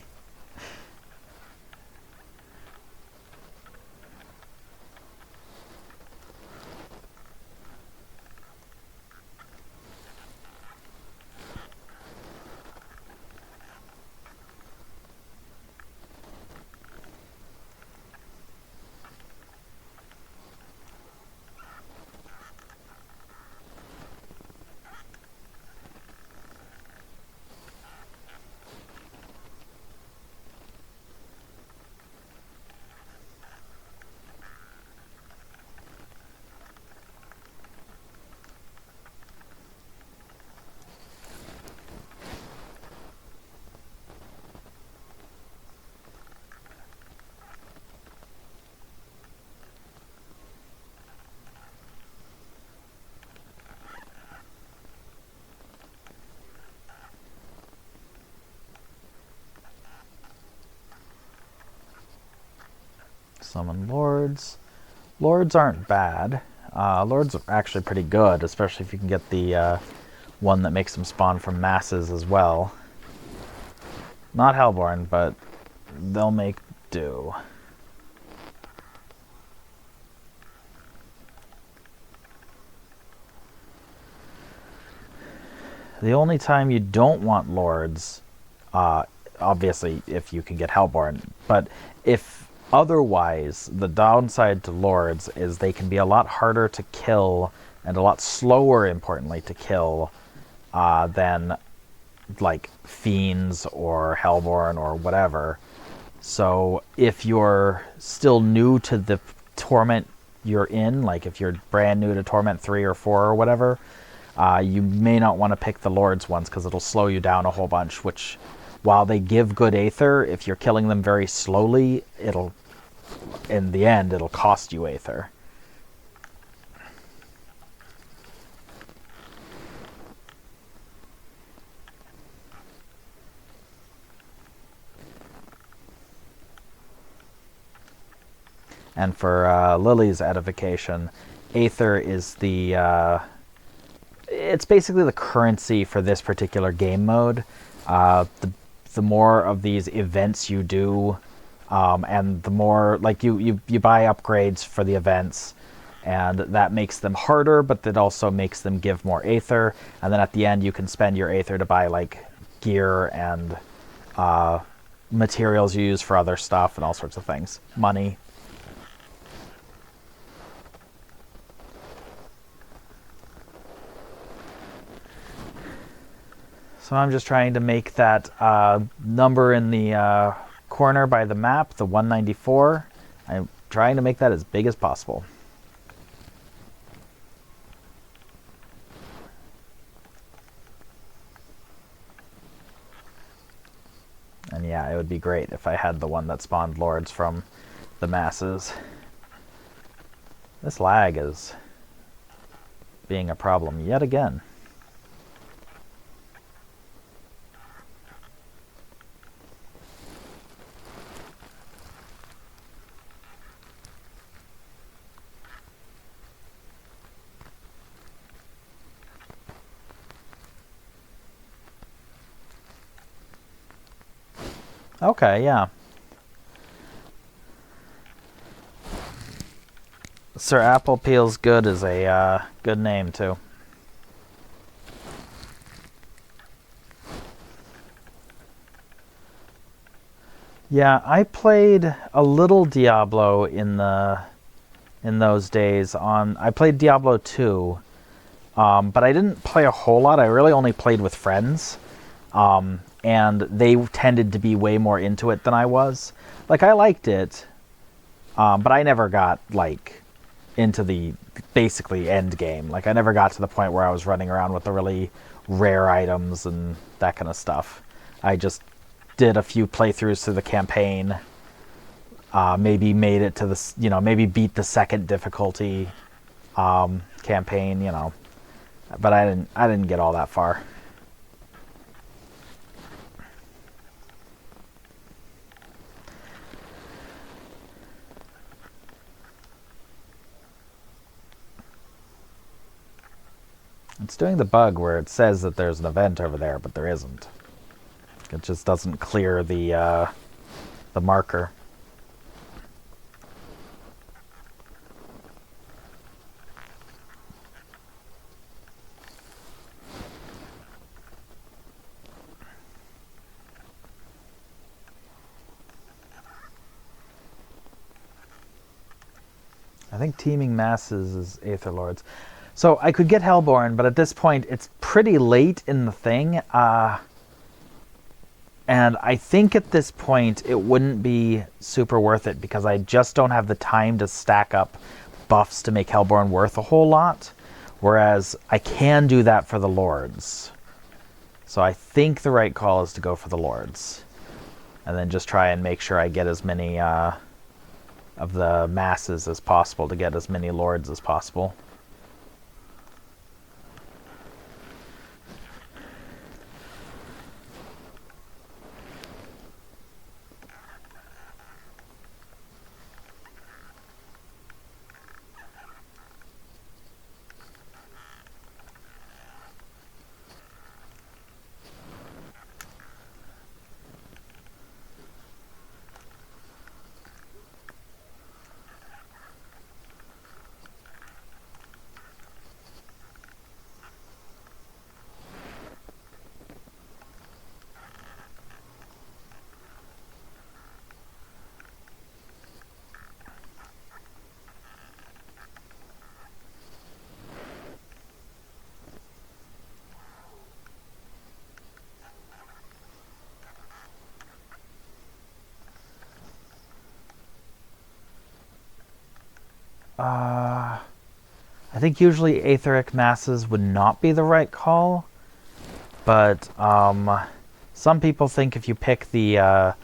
Summon Lords. Lords aren't bad. Lords are actually pretty good, especially if you can get the one that makes them spawn from masses as well. Not Hellborn, but they'll make do. The only time you don't want Lords, obviously if you can get Hellborn, but if otherwise, the downside to Lords is they can be a lot harder to kill and a lot slower, importantly, to kill than like Fiends or Hellborn or whatever. So if you're still new to the Torment you're in, like if you're brand new to Torment 3 or 4 or whatever, you may not want to pick the Lord's ones because it'll slow you down a whole bunch, which, while they give good Aether, if you're killing them very slowly, in the end, it'll cost you Aether. And for Lily's edification, Aether is it's basically the currency for this particular game mode. The more of these events you do, and the more, like, you buy upgrades for the events, and that makes them harder, but that also makes them give more Aether. And then at the end, you can spend your Aether to buy, like, gear and materials you use for other stuff and all sorts of things. Money. So I'm just trying to make that number in the corner by the map, the 194. I'm trying to make that as big as possible. And yeah, it would be great if I had the one that spawned lords from the masses. This lag is being a problem yet again. Okay, yeah. Sir Apple Peel's Good is a good name, too. Yeah, I played a little Diablo in those days. I played Diablo 2, but I didn't play a whole lot. I really only played with friends. And they tended to be way more into it than I was. Like, I liked it, but I never got, like, into the basically end game. Like, I never got to the point where I was running around with the really rare items and that kind of stuff. I just did a few playthroughs through the campaign, maybe made it to the, maybe beat the second difficulty campaign, but I didn't get all that far. It's doing the bug where it says that there's an event over there, but there isn't. It just doesn't clear the marker. I think Teeming Masses is Aether Lords. So I could get Hellborn, but at this point it's pretty late in the thing. And I think at this point it wouldn't be super worth it because I just don't have the time to stack up buffs to make Hellborn worth a whole lot. Whereas I can do that for the Lords. So I think the right call is to go for the Lords. And then just try and make sure I get as many of the masses as possible to get as many Lords as possible. I think usually Aetheric Masses would not be the right call, but some people think if you pick the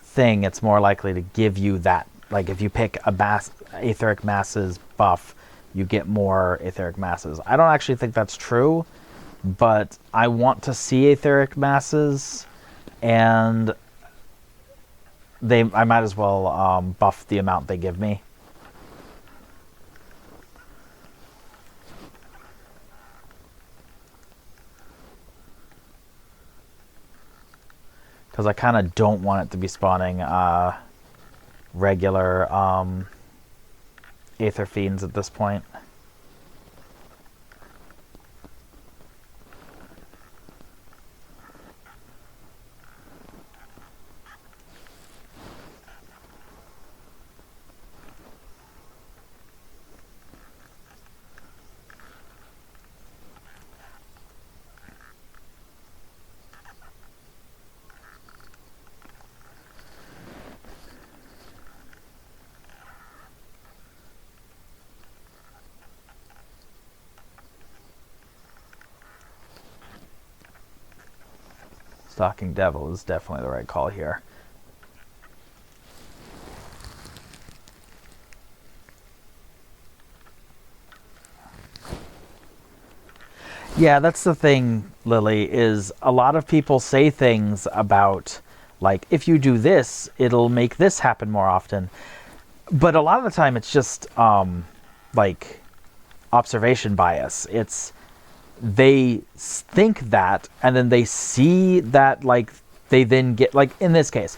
thing, it's more likely to give you that. Like if you pick a Aetheric Masses buff, you get more Aetheric Masses. I don't actually think that's true, but I want to see Aetheric Masses, and I might as well buff the amount they give me. Because I kind of don't want it to be spawning regular Aether Fiends at this point. Stalking Devil is definitely the right call here. Yeah, that's the thing, Lily, is a lot of people say things about, like, if you do this, it'll make this happen more often. But a lot of the time it's just, like, observation bias. It's, they think that, and then they see that, like, they then get, like, in this case,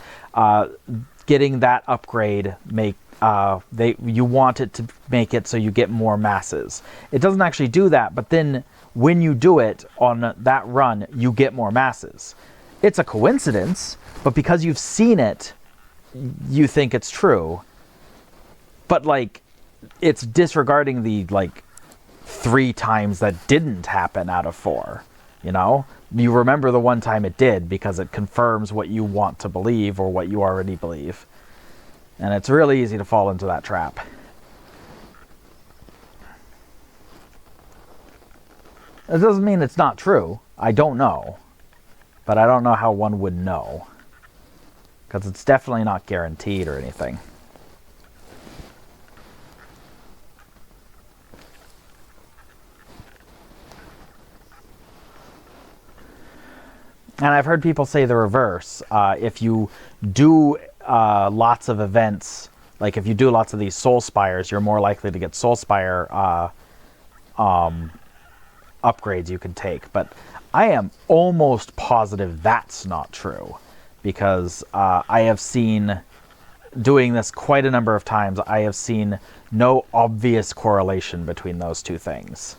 getting that upgrade you want it to make it so you get more masses. It doesn't actually do that, but then when you do it on that run, you get more masses. It's a coincidence, but because you've seen it, you think it's true. But, like, it's disregarding the, like, 3 times that didn't happen out of 4, you know? You remember the one time it did because it confirms what you want to believe or what you already believe. And it's really easy to fall into that trap. It doesn't mean it's not true. I don't know. But I don't know how one would know. Because it's definitely not guaranteed or anything. And I've heard people say the reverse. If you do lots of events, like if you do lots of these Soul Spires, you're more likely to get Soul Spire upgrades you can take. But I am almost positive that's not true. Because I have seen, doing this quite a number of times, I have seen no obvious correlation between those two things.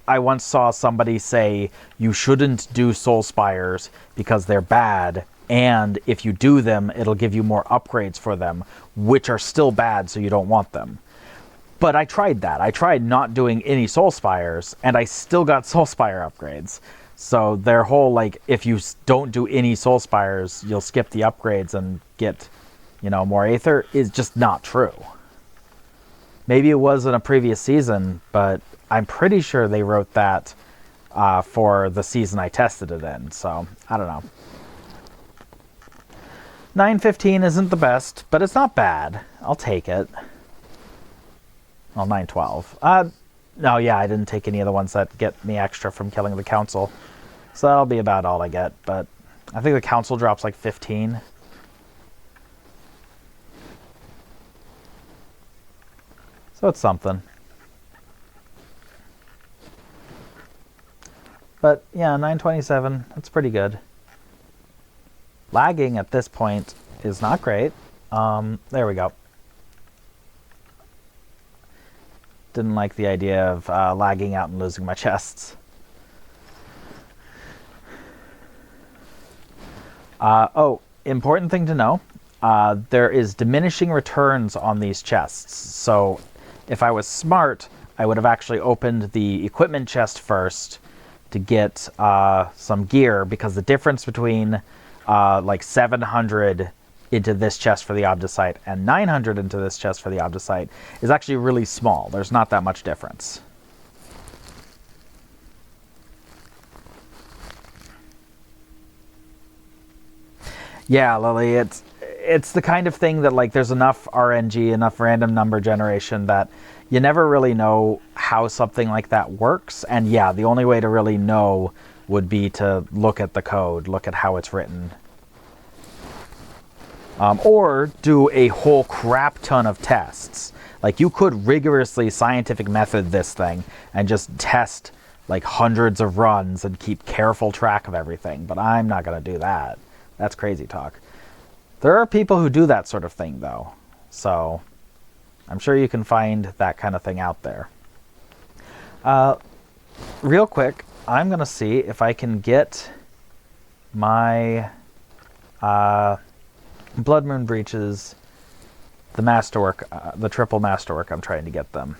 I once saw somebody say you shouldn't do Soul Spires because they're bad, and if you do them, it'll give you more upgrades for them, which are still bad, so you don't want them. But I tried that. I tried not doing any Soul Spires, and I still got Soul Spire upgrades. So their whole, like, if you don't do any Soul Spires, you'll skip the upgrades and get, you know, more Aether, is just not true. Maybe it was in a previous season, but I'm pretty sure they wrote that for the season I tested it in, so I don't know. 915 isn't the best, but it's not bad. I'll take it. Well, 912. No, yeah, I didn't take any of the ones that get me extra from killing the Council. So that'll be about all I get, but I think the Council drops like 15. So it's something. But yeah, 927, that's pretty good. Lagging at this point is not great. There we go. Didn't like the idea of lagging out and losing my chests. Oh, important thing to know. There is diminishing returns on these chests. So if I was smart, I would have actually opened the equipment chest first to get some gear, because the difference between like 700 into this chest for the Obdicite and 900 into this chest for the Obdicite is actually really small. There's not that much difference. Yeah, Lily, it's the kind of thing that, like, there's enough RNG, enough random number generation that you never really know how something like that works. And yeah, the only way to really know would be to look at the code, look at how it's written. Or do a whole crap ton of tests. Like, you could rigorously scientific method this thing and just test like hundreds of runs and keep careful track of everything, but I'm not going to do that. That's crazy talk. There are people who do that sort of thing, though. So I'm sure you can find that kind of thing out there. Real quick, I'm going to see if I can get my Blood Moon Breaches, the Masterwork, the triple Masterwork. I'm trying to get them.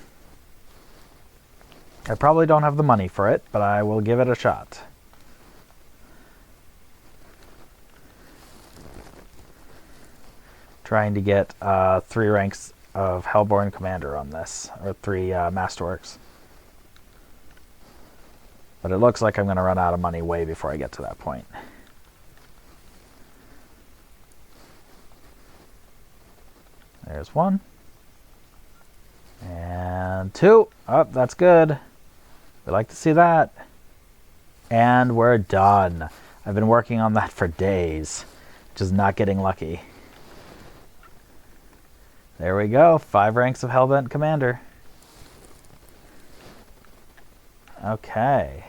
I probably don't have the money for it, but I will give it a shot. Trying to get 3 ranks of Hellborn Commander on this, or 3 Masterworks. But it looks like I'm going to run out of money way before I get to that point. There's 1. And 2. Oh, that's good. We like to see that. And we're done. I've been working on that for days. Just not getting lucky. There we go. 5 ranks of Hellbent Commander. Okay.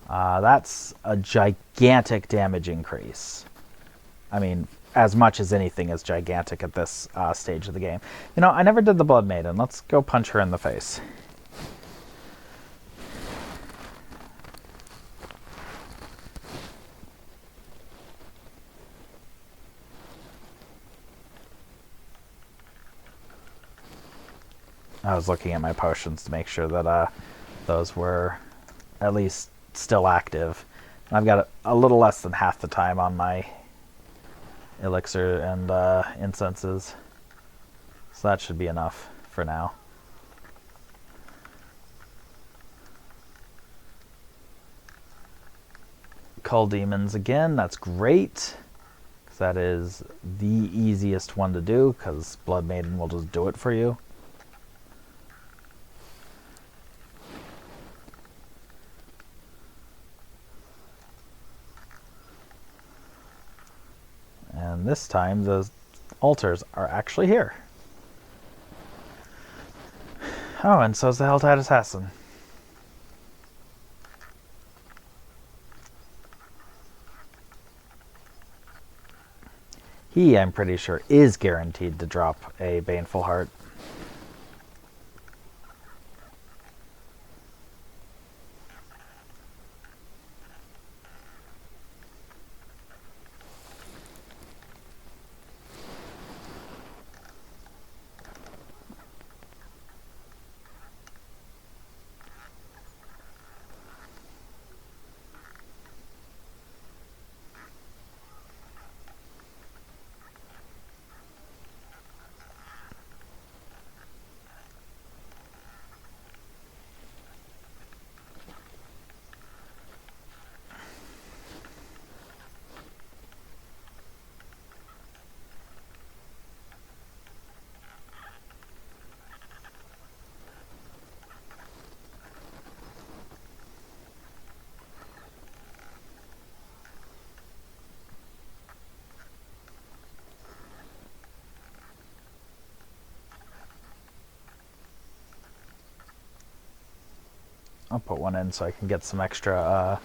That's a gigantic damage increase. I mean, as much as anything is gigantic at this stage of the game. You know, I never did the Blood Maiden. Let's go punch her in the face. I was looking at my potions to make sure that those were at least still active. And I've got a little less than half the time on my elixir and incenses. So that should be enough for now. Cull Demons again, that's great. Because that is the easiest one to do, because Blood Maiden will just do it for you. And this time the altars are actually here. Oh, and so is the Helltide Assassin. He, I'm pretty sure, is guaranteed to drop a Baneful Heart. I'll put one in so I can get some extra,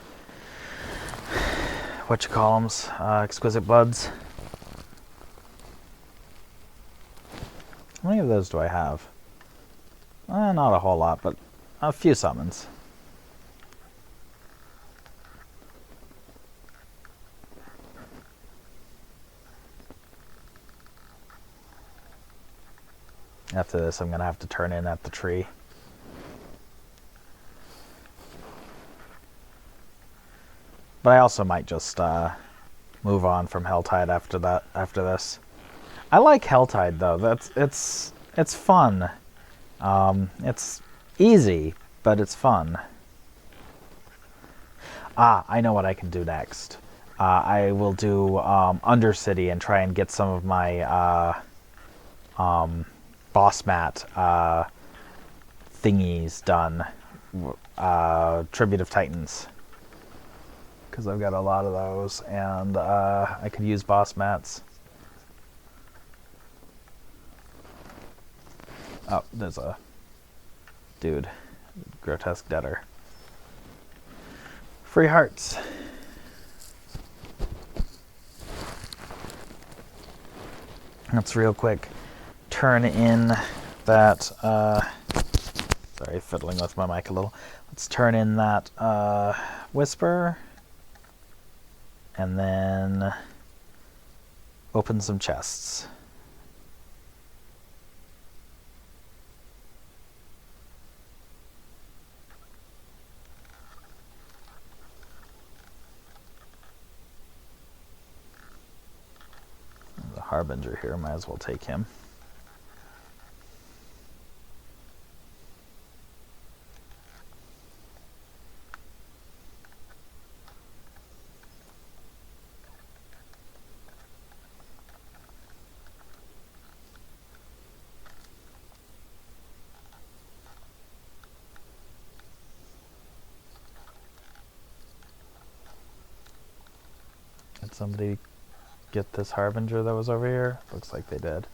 Exquisite Bloods. How many of those do I have? Not a whole lot, but a few summons. After this, I'm going to have to turn in at the tree. But I also might just move on from Helltide after that. After this, I like Helltide though. It's fun. It's easy, but it's fun. I know what I can do next. I will do Undercity and try and get some of my boss mat thingies done. Tribute of Titans. Because I've got a lot of those, and I could use boss mats. Oh, there's a dude. Grotesque Debtor. Free hearts. Let's real quick turn in that, sorry, fiddling with my mic a little. Let's turn in that Whisper, and then open some chests. There's a Harbinger here, might as well take him. Did somebody get this Harbinger that was over here? Looks like they did.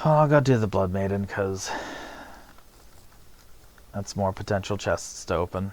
Oh, I'll go do the Blood Maiden, because that's more potential chests to open.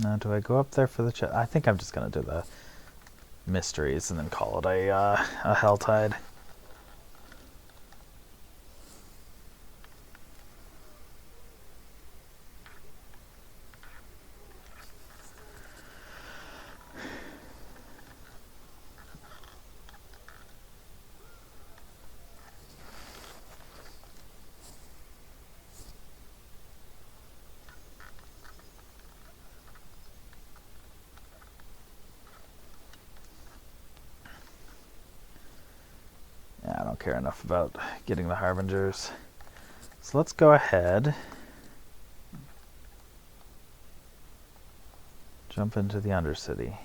Now, do I go up there for the chest? I think I'm just going to do the mysteries and then call it a Helltide. I don't care enough about getting the Harbingers. So let's go ahead. Jump into the Undercity.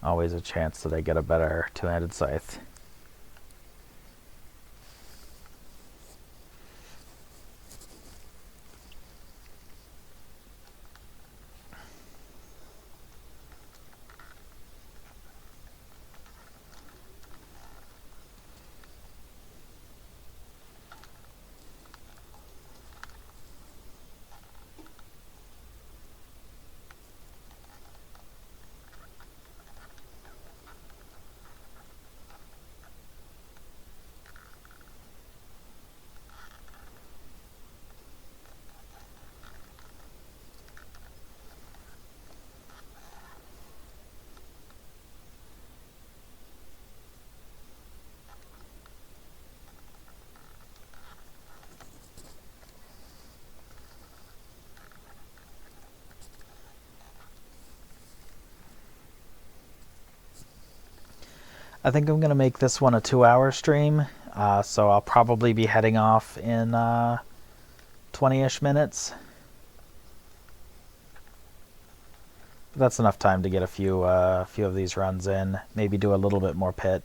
Always a chance that I get a better two-handed scythe. I think I'm going to make this one a 2-hour stream, so I'll probably be heading off in 20-ish minutes. But that's enough time to get a few of these runs in, maybe do a little bit more pit.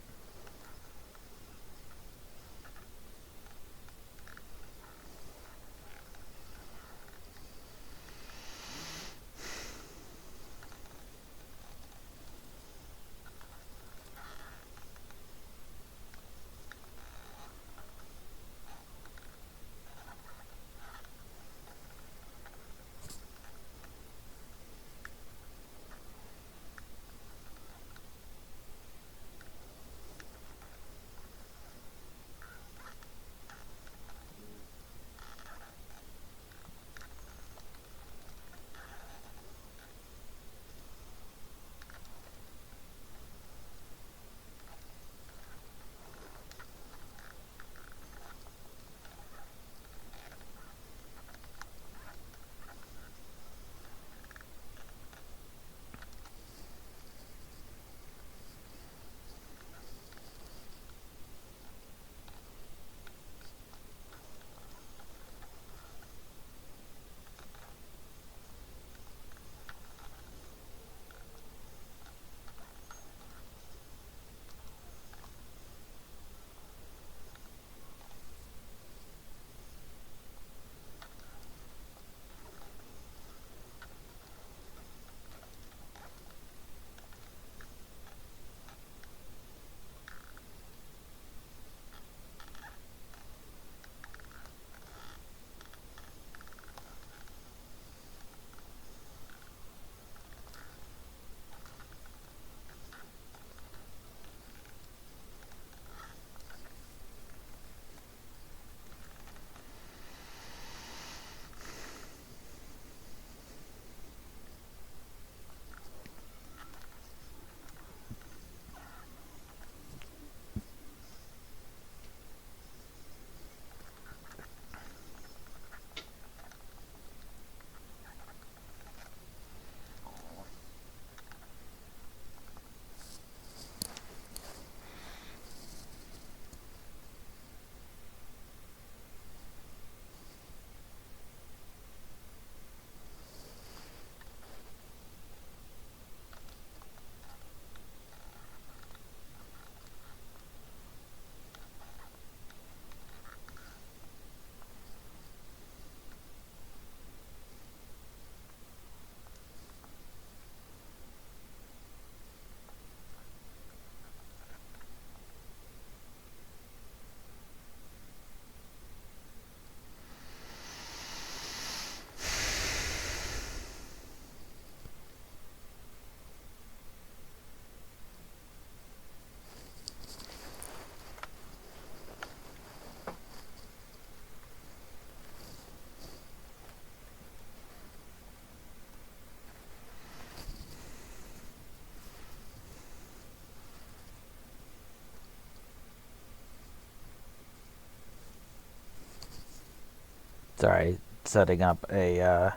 Sorry, setting up a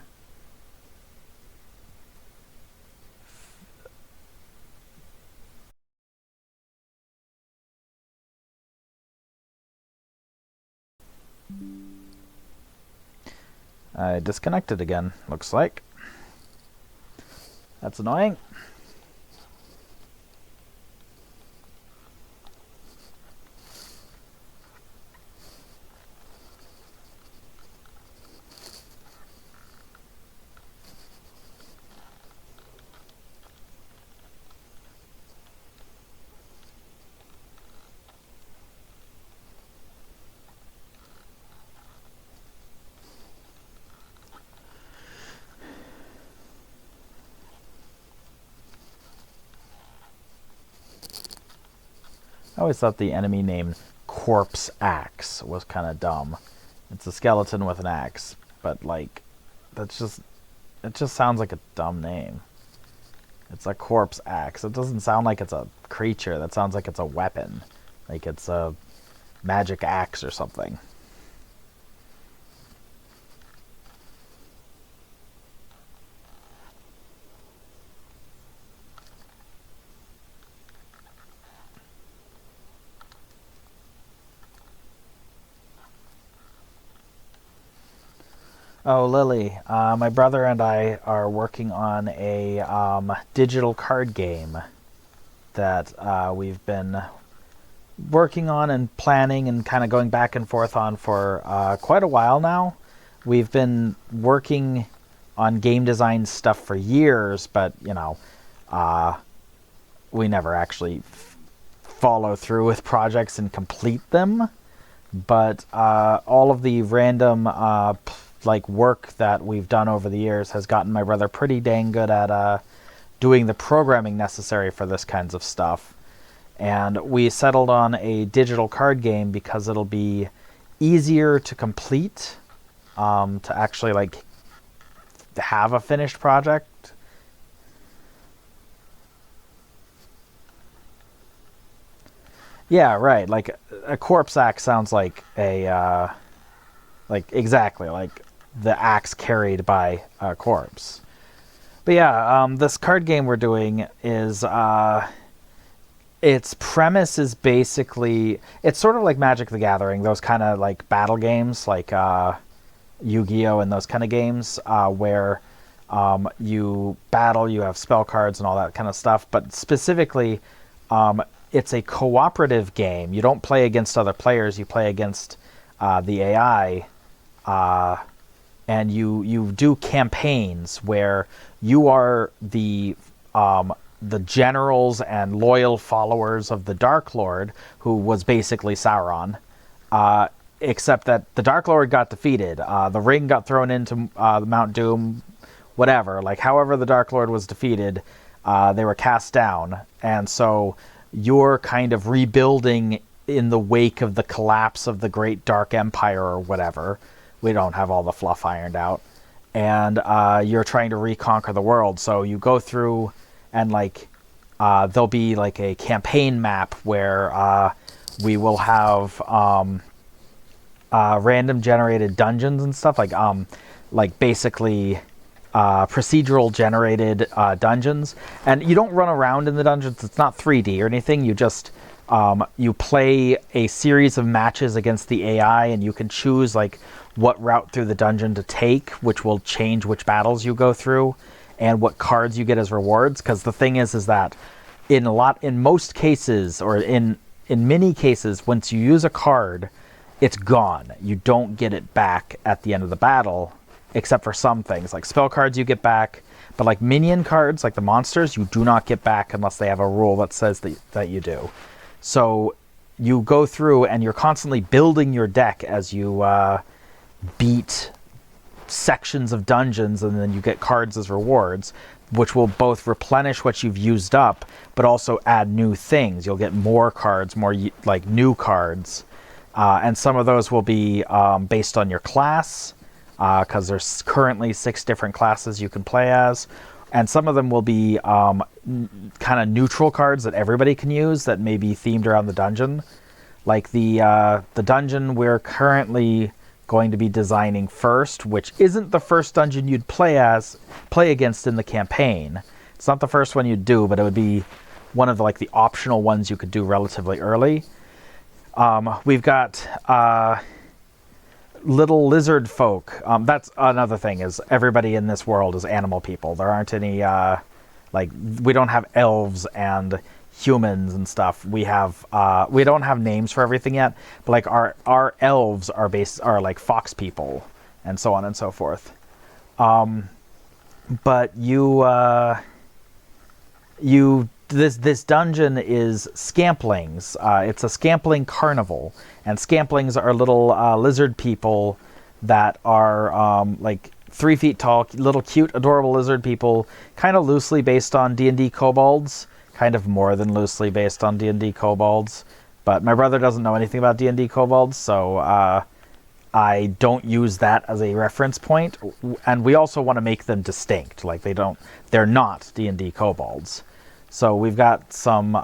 I disconnected again, looks like. That's annoying. I always thought the enemy name Corpse Axe was kind of dumb. It's a skeleton with an axe, but like, it just sounds like a dumb name. It's a corpse axe. It doesn't sound like it's a creature. That sounds like it's a weapon. Like it's a magic axe or something. Oh, Lily, my brother and I are working on a digital card game that we've been working on and planning and kind of going back and forth on for quite a while now. We've been working on game design stuff for years, but, we never actually follow through with projects and complete them. But all of the random work that we've done over the years has gotten my brother pretty dang good at doing the programming necessary for this kinds of stuff. And we settled on a digital card game because it'll be easier to complete, to actually have a finished project. Yeah, right. Like a corpse axe sounds like a exactly like the axe carried by a corpse. But yeah, this card game we're doing is its premise is basically it's sort of like Magic the Gathering, those kind of like battle games like Yu-Gi-Oh and those kind of games where you battle, you have spell cards and all that kind of stuff. But specifically, it's a cooperative game. You don't play against other players. You play against the AI, and you do campaigns where you are the generals and loyal followers of the Dark Lord, who was basically Sauron. Except that the Dark Lord got defeated. The ring got thrown into Mount Doom, whatever. Like, however the Dark Lord was defeated, they were cast down. And so you're kind of rebuilding in the wake of the collapse of the Great Dark Empire or whatever. We don't have all the fluff ironed out. And you're trying to reconquer the world. So you go through and, there'll be, a campaign map where we will have random generated dungeons and stuff, basically procedural generated dungeons. And you don't run around in the dungeons. It's not 3D or anything. You just you play a series of matches against the AI, and you can choose what route through the dungeon to take, which will change which battles you go through and what cards you get as rewards. Because the thing is that in most cases, or in many cases, once you use a card, it's gone. You don't get it back at the end of the battle, except for some things. Like spell cards you get back, but minion cards, like the monsters, you do not get back unless they have a rule that says that you do. So you go through and you're constantly building your deck as you beat sections of dungeons, and then you get cards as rewards, which will both replenish what you've used up, but also add new things. You'll get more cards, more new cards. And some of those will be based on your class, because there's currently 6 different classes you can play as. And some of them will be kind of neutral cards that everybody can use that may be themed around the dungeon. Like the dungeon we're currently going to be designing first, which isn't the first dungeon you'd play against in the campaign. It's not the first one you'd do, but it would be one of the optional ones you could do relatively early. We've got little lizard folk. That's another thing, is everybody in this world is animal people. There aren't any we don't have elves and humans and stuff. We don't have names for everything yet, but our elves are like fox people and so on and so forth. But this dungeon is Scamplings. It's a Scampling carnival, and Scamplings are little lizard people that are 3 feet tall, little cute, adorable lizard people, kind of loosely based on D&D kobolds, kind of more than loosely based on D&D kobolds. But my brother doesn't know anything about D&D kobolds, so I don't use that as a reference point. And we also want to make them distinct. They're not D&D kobolds. So we've got some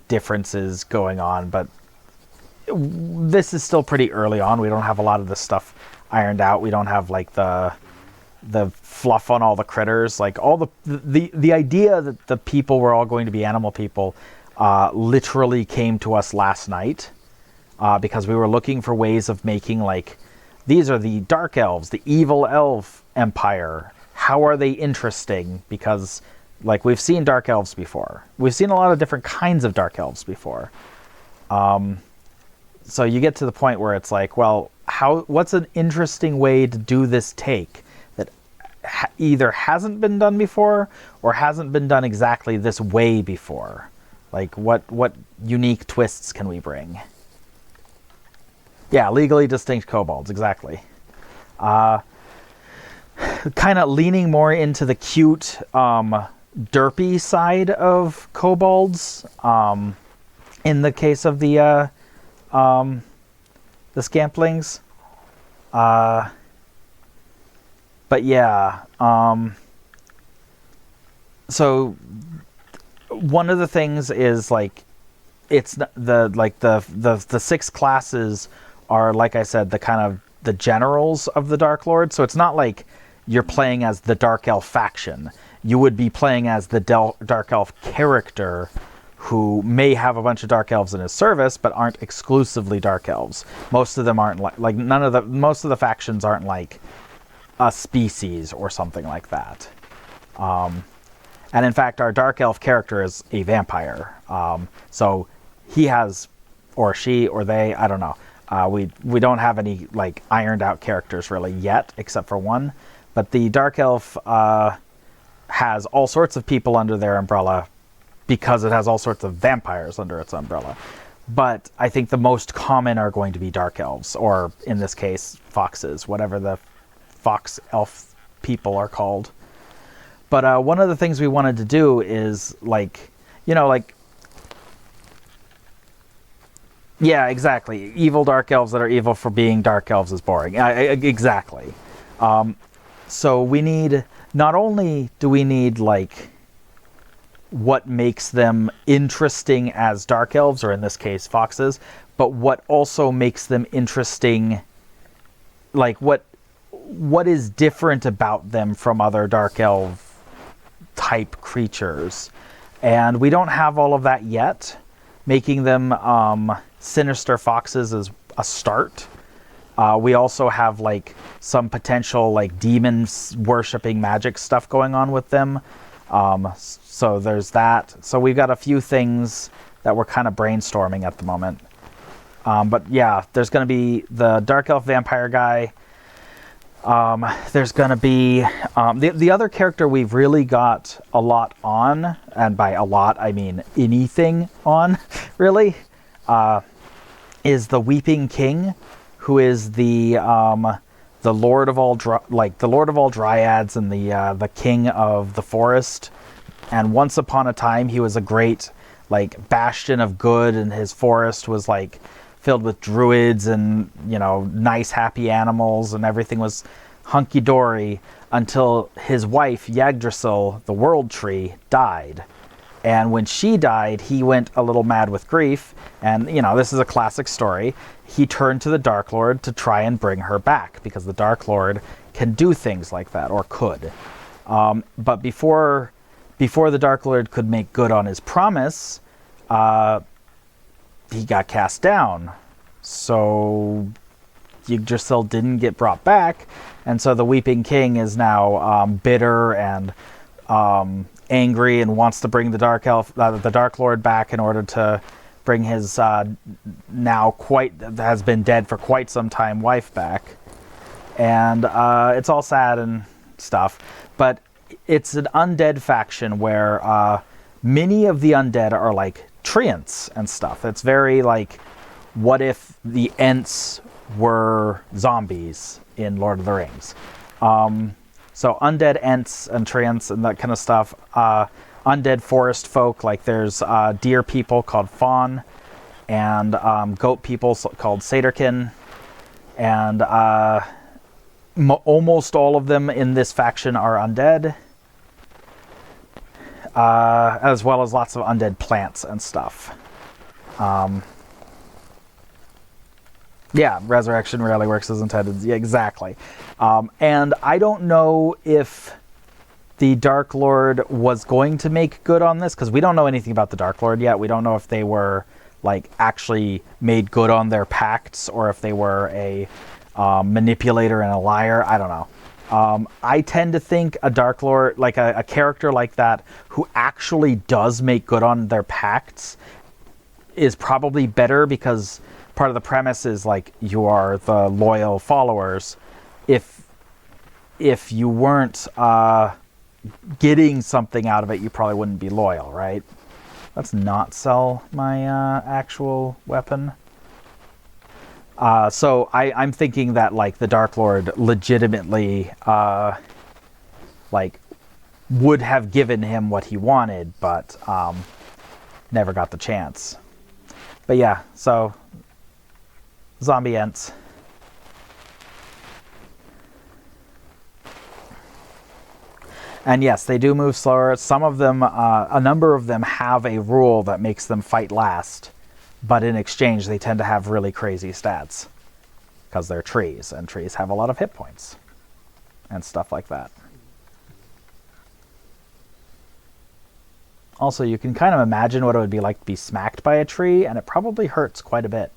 differences going on, but this is still pretty early on. We don't have a lot of this stuff ironed out. We don't have the fluff on all the critters. All the idea that the people were all going to be animal people literally came to us last night, because we were looking for ways of making these are the Dark Elves, the evil elf empire. How are they interesting? Because, like, we've seen Dark Elves before. We've seen a lot of different kinds of Dark Elves before. So you get to the point where it's like, well, what's an interesting way to do this take that either hasn't been done before or hasn't been done exactly this way before? Like, what unique twists can we bring? Yeah, legally distinct kobolds, exactly. Kind of leaning more into the cute, derpy side of kobolds. In the case of the Scamplings. But yeah, so one of the things is, like, it's the 6 classes are, like I said, the kind of the generals of the Dark Lord. So it's not like you're playing as the Dark Elf faction. You would be playing as the Dark Elf character who may have a bunch of Dark Elves in his service, but aren't exclusively Dark Elves. Most of them aren't most of the factions aren't like a species or something like that. And in fact, our Dark Elf character is a vampire. So he has, or she, or they, I don't know. We don't have any, like, ironed out characters really yet, except for one. But the Dark Elf has all sorts of people under their umbrella because it has all sorts of vampires under its umbrella. But I think the most common are going to be Dark Elves, or in this case, foxes, whatever the fox elf people are called. But one of the things we wanted to do is, like, you know, like, yeah, exactly. Evil Dark Elves that are evil for being Dark Elves is boring. Exactly. So we need, not only do we need, like, what makes them interesting as Dark Elves, or in this case, foxes, but what also makes them interesting, like, what is different about them from other Dark Elf type creatures. And we don't have all of that yet. Making them sinister foxes is a start. We also have, like, some potential, like, demons worshipping magic stuff going on with them. So there's that. So we've got a few things that we're kind of brainstorming at the moment. But yeah, there's going to be the Dark Elf vampire guy. There's going to be the other character we've really got a lot on, and by a lot I mean anything on, really, is the Weeping King, who is the Lord of all the Lord of all Dryads and the King of the Forest. And once upon a time, he was a great, like, bastion of good, and his forest was, like, filled with druids and, you know, nice, happy animals, and everything was hunky-dory until his wife, Yggdrasil, the World Tree, died. And when she died, he went a little mad with grief, and, you know, this is a classic story. He turned to the Dark Lord to try and bring her back, because the Dark Lord can do things like that, or could. But before the Dark Lord could make good on his promise, he got cast down. So Yggdrasil didn't get brought back, and so the Weeping King is now bitter and angry and wants to bring the Dark Lord back in order to bring his has been dead for quite some time wife back. And it's all sad and stuff, but it's an undead faction where many of the undead are like treants and stuff. It's very like, what if the Ents were zombies in Lord of the Rings? So undead Ents and treants and that kind of stuff. Undead forest folk, like there's deer people called Faun, and goat people called Satyrkin, and almost all of them in this faction are undead. As well as lots of undead plants and stuff. Yeah, resurrection rarely works as intended. Yeah, exactly. And I don't know if the Dark Lord was going to make good on this, because we don't know anything about the Dark Lord yet. We don't know if they were, like, actually made good on their pacts, or if they were a manipulator and a liar. I don't know. I tend to think a Dark Lord, like a character like that, who actually does make good on their pacts, is probably better, because part of the premise is like you are the loyal followers. If you weren't getting something out of it, you probably wouldn't be loyal, right? Let's not sell my actual weapon. So I'm thinking that like the Dark Lord legitimately like would have given him what he wanted, but never got the chance. But yeah, so zombie ents. And yes, they do move slower. Some of them, a number of them have a rule that makes them fight last, but in exchange they tend to have really crazy stats because they're trees, and trees have a lot of hit points and stuff like that. Also, you can kind of imagine what it would be like to be smacked by a tree, and it probably hurts quite a bit.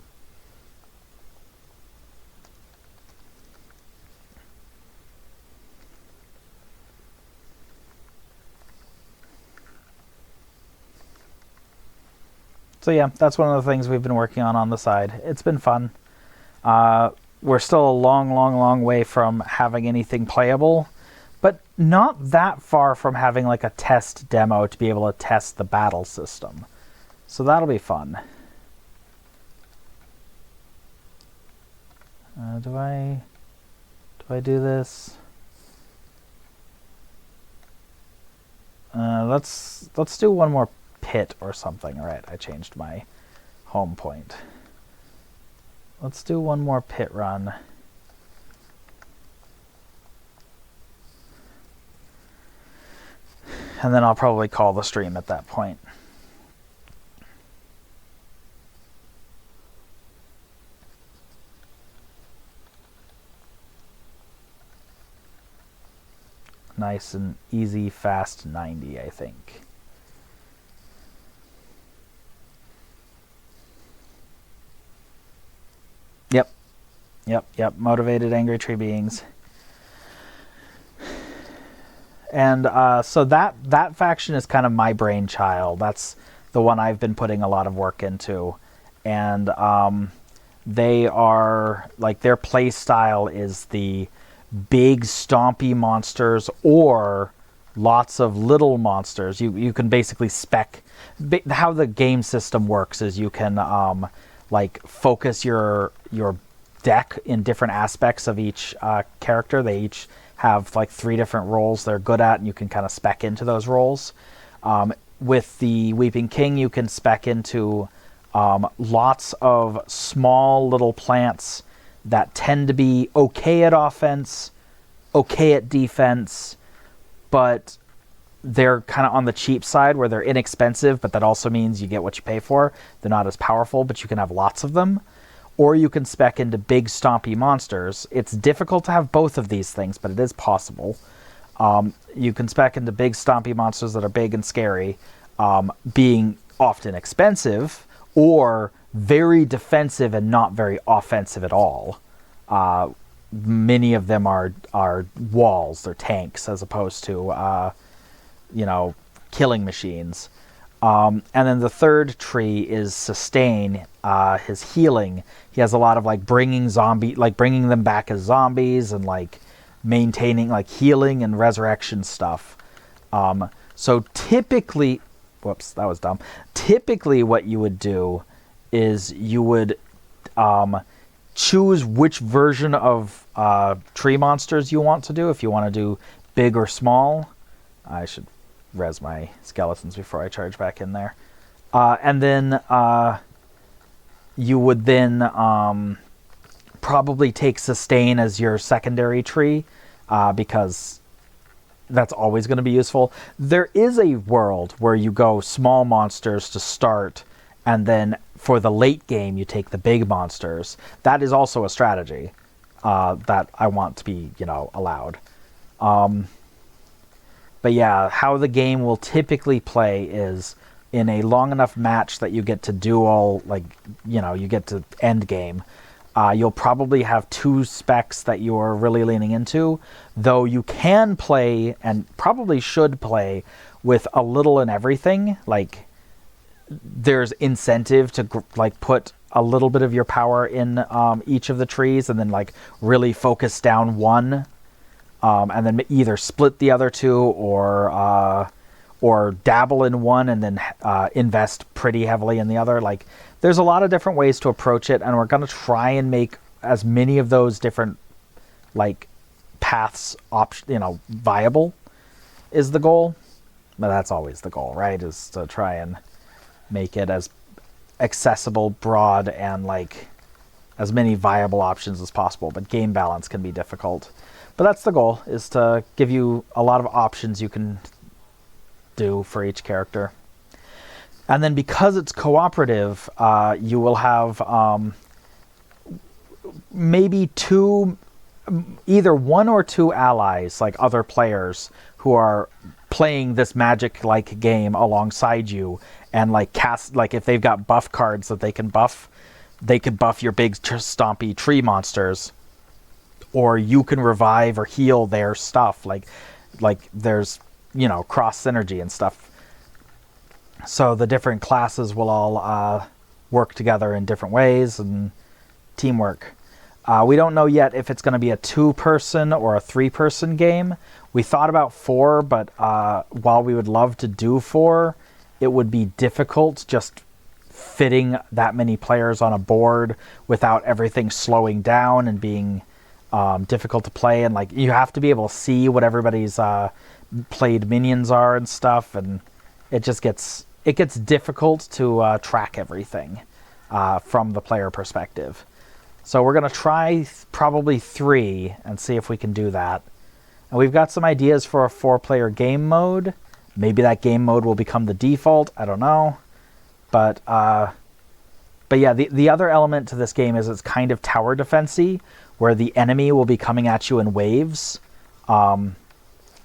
So yeah, that's one of the things we've been working on the side. It's been fun. We're still a long way from having anything playable, but not that far from having like a test demo to be able to test the battle system. So that'll be fun. Do I do this? Let's do one more pit or something. All right, I changed my home point. Let's do one more pit run. And then I'll probably call the stream at that point. Nice and easy, fast 90, I think. Yep. Motivated, angry tree beings. And so that faction is kind of my brainchild. That's the one I've been putting a lot of work into. And they are, like, their play style is the big stompy monsters or lots of little monsters. You can basically spec. How the game system works is you can like focus your deck in different aspects of each character. They each have like 3 different roles they're good at, and you can kind of spec into those roles. With the Weeping King, you can spec into lots of small little plants that tend to be okay at offense, okay at defense, but they're kind of on the cheap side where they're inexpensive, but that also means you get what you pay for. They're not as powerful, but you can have lots of them. Or you can spec into big stompy monsters. It's difficult to have both of these things, but it is possible. You can spec into big stompy monsters that are big and scary, being often expensive, or very defensive and not very offensive at all. Many of them are walls, they're tanks, as opposed to killing machines. And then the third tree is sustain, his healing. He has a lot of like bringing them back as zombies, and like maintaining like healing and resurrection stuff. So typically, whoops, that was dumb. Typically what you would do is you would choose which version of tree monsters you want to do. If you want to do big or small. I should res my skeletons before I charge back in there. And then you would then probably take sustain as your secondary tree, because that's always going to be useful. There is a world where you go small monsters to start, and then for the late game you take the big monsters. That is also a strategy that I want to be, allowed. But yeah, how the game will typically play is in a long enough match that you get to duel, you get to end game. You'll probably have 2 specs that you're really leaning into, though you can play, and probably should play, with a little in everything. Like, there's incentive to like put a little bit of your power in each of the trees, and then like really focus down one, and then either split the other 2, or dabble in one and then invest pretty heavily in the other. Like, there's a lot of different ways to approach it, and we're going to try and make as many of those different like paths viable is the goal. But that's always the goal, right? Is to try and make it as accessible, broad, and like as many viable options as possible. But game balance can be difficult. But that's the goal, is to give you a lot of options you can do for each character. And then because it's cooperative, you will have maybe 2, either 1 or 2 allies, like other players who are playing this magic-like game alongside you, and like cast, like if they've got buff cards that they can buff, they could buff your big stompy tree monsters, or you can revive or heal their stuff. Like there's cross synergy and stuff. So the different classes will all work together in different ways, and teamwork. We don't know yet if it's going to be a 2-person or a 3-person game. We thought about 4, but while we would love to do 4, it would be difficult just fitting that many players on a board without everything slowing down and being difficult to play. And like, you have to be able to see what everybody's played minions are and stuff, and it gets difficult to track everything from the player perspective. So we're going to try probably 3 and see if we can do that. And we've got some ideas for a 4-player game mode. Maybe that game mode will become the default. I don't know. But yeah, the other element to this game is it's kind of tower defense-y, where the enemy will be coming at you in waves. I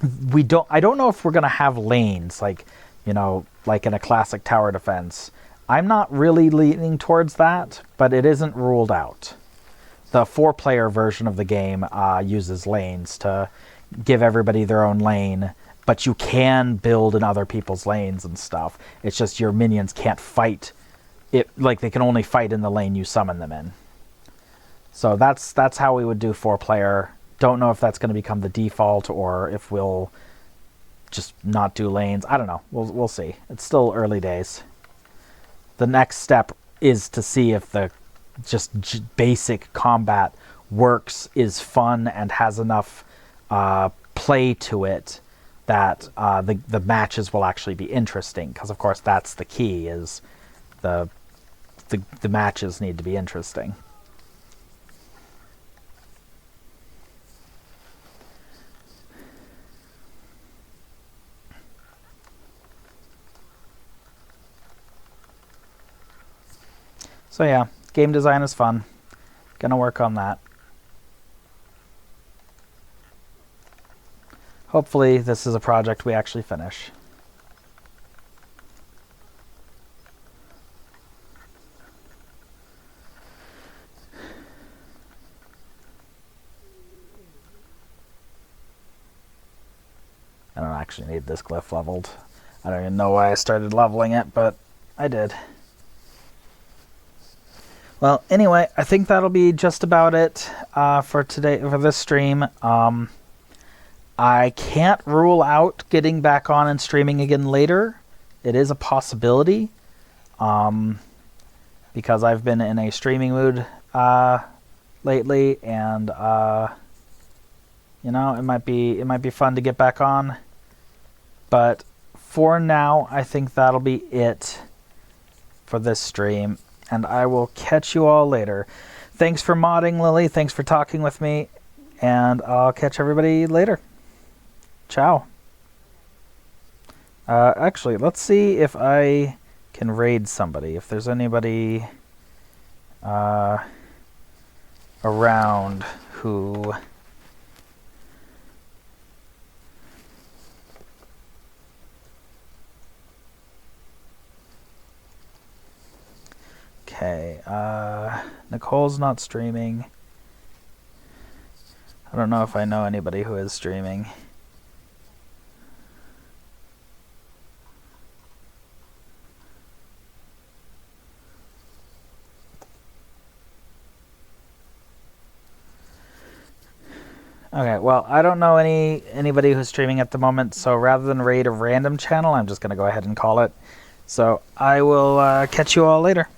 don't know if we're going to have lanes, like in a classic tower defense. I'm not really leaning towards that, but it isn't ruled out. The 4-player version of the game uses lanes to give everybody their own lane, but you can build in other people's lanes and stuff. It's just your minions can't fight it, like they can only fight in the lane you summon them in. So that's how we would do 4-player. Don't know if that's going to become the default or if we'll just not do lanes. I don't know. We'll see. It's still early days. The next step is to see if the just basic combat works, is fun, and has enough play to it that the matches will actually be interesting. Because of course that's the key, is the matches need to be interesting. So yeah, game design is fun. Gonna work on that. Hopefully this is a project we actually finish. I don't actually need this glyph leveled. I don't even know why I started leveling it, but I did. Well, anyway, I think that'll be just about it for today, for this stream. I can't rule out getting back on and streaming again later. It is a possibility, because I've been in a streaming mood lately, and it might be fun to get back on. But for now, I think that'll be it for this stream. And I will catch you all later. Thanks for modding, Lily. Thanks for talking with me. And I'll catch everybody later. Ciao. Actually, let's see if I can raid somebody. If there's anybody around who... Okay, Nicole's not streaming. I don't know if I know anybody who is streaming. Okay, well, I don't know anybody who's streaming at the moment, so rather than raid a random channel, I'm just going to go ahead and call it. So I will catch you all later.